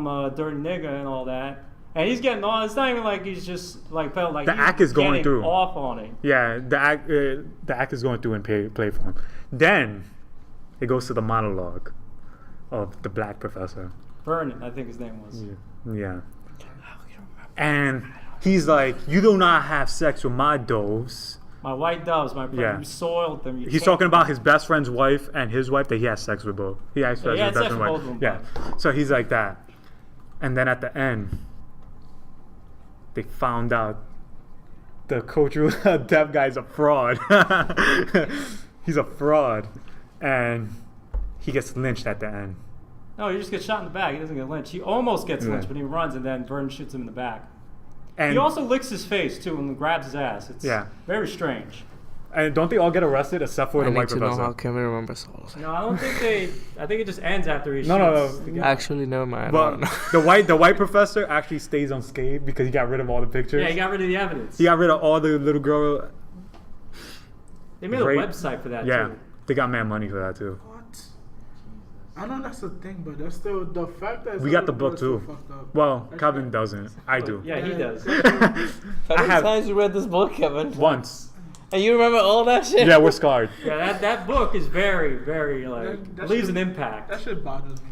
a dirty nigga and all that. And he's getting on. It's not even like he's just like felt like the he's act is going getting through off on it. Yeah, the act is going through and play for him. Then it goes to the monologue of the black professor. Vernon, I think his name was. Yeah. And he's like, "You do not have sex with my doves." My white doves, my friend. Yeah. You soiled them. He's talking about his best friend's wife and his wife that he has sex with both. He has sex with his best friend's wife. Both of them. Yeah. So he's like that. And then at the end, they found out the cultural deaf guy's a fraud. He's a fraud. And he gets lynched at the end. No, he just gets shot in the back. He doesn't get lynched. He almost gets lynched, but he runs, and then Vernon shoots him in the back. And he also licks his face too and grabs his ass. It's very strange. And don't they all get arrested except for the white professor? I need to know how Kevin remembers all of that. No, I don't think they. I think it just ends after he shoots. No. Actually, never mind. But the white professor actually stays unscathed because he got rid of all the pictures. Yeah, he got rid of the evidence. He got rid of all the little girl. They made a website for that too. Yeah, they got mad money for that too. What? I know that's the thing, but that's still the fact that we got the book too. Well, Kevin doesn't. I do. Yeah, he does. How many times you read this book, Kevin? Once. And you remember all that shit? Yeah, we're scarred. Yeah, that book is very, very like that leaves an impact. That shit bothers me.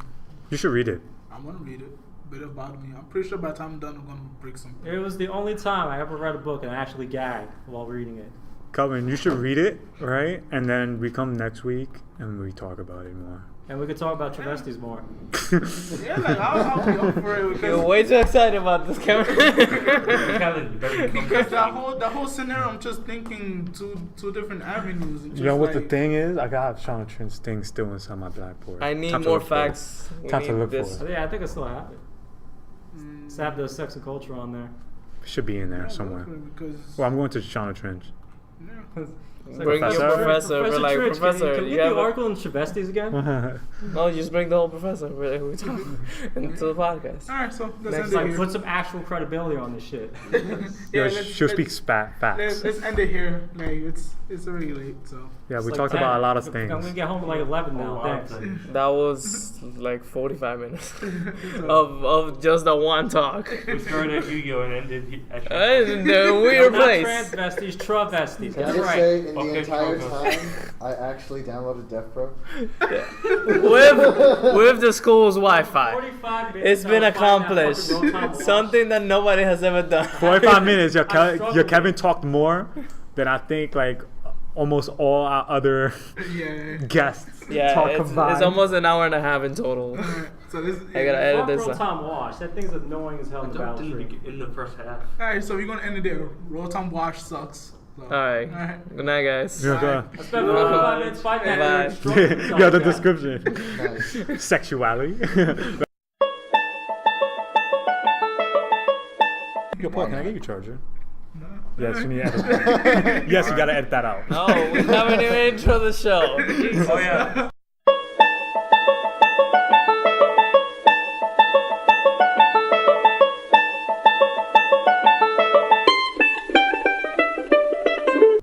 You should read it. I'm gonna read it, but it bothers me. I'm pretty sure by the time I'm done, I'm gonna break something. It was the only time I ever read a book and I actually gagged while reading it. Calvin, you should read it, right? And then we come next week and we talk about it more. And we could talk about travesties more. Yeah, like I'll be up for it. You're way too excited about this, Kevin. Because the whole scenario, I'm just thinking two different avenues. And just you know what the thing is? I got Shauna Trent's thing still inside my blackboard. I need more facts. Time to look for it. Yeah, I think I still have it. Just have the sex and culture on there. It should be in there somewhere. Well, I'm going to Shauna Trent. Bring your professor. We're like, Professor, can you get the article in Travesties again? No, just bring the whole professor. We talk into the podcast. Alright, so let's end it here. Put some actual credibility on this shit. She'll speak facts. Let's end it here. Like it's already late, so. Yeah, we talked about a lot of things. I'm gonna get home at like 11 now. Thanks. That was like 45 minutes of just the one talk. We started at Yugioh and ended at the weird place. Transvesties, travesties. Can I That's just right. say, in the entire time, I actually downloaded DevPro. With the school's Wi-Fi. It's been accomplished. Something that nobody has ever done. 45 minutes. Your Kevin talked more than I think like almost all our other guests. Yeah, it's almost an hour and a half in total. So this, I gotta edit this. Rotom-Wash. That thing's annoying as hell in the battle tree. In the first half. Alright, so we're gonna end it there. Rotom-Wash sucks. So. Alright. Good night, guys. Yeah, I spent 5 minutes fighting that. yeah, the description. Nice. Sexuality. Yo, Paul, can I get your charger? No. Yes, you need to edit that. Yes, you gotta edit that out. No, we haven't even intro the show. Oh yeah.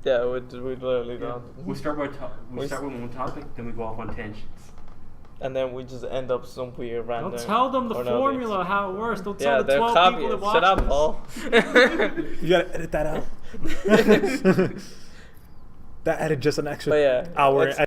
Yeah, we literally don't. We start with one topic, then we go off on tangents. And then we just end up some weird random. Don't tell them the formula, how it works. Don't tell the 12 people that watch Shut up, this. Paul. You gotta edit that out. That added just an extra hour.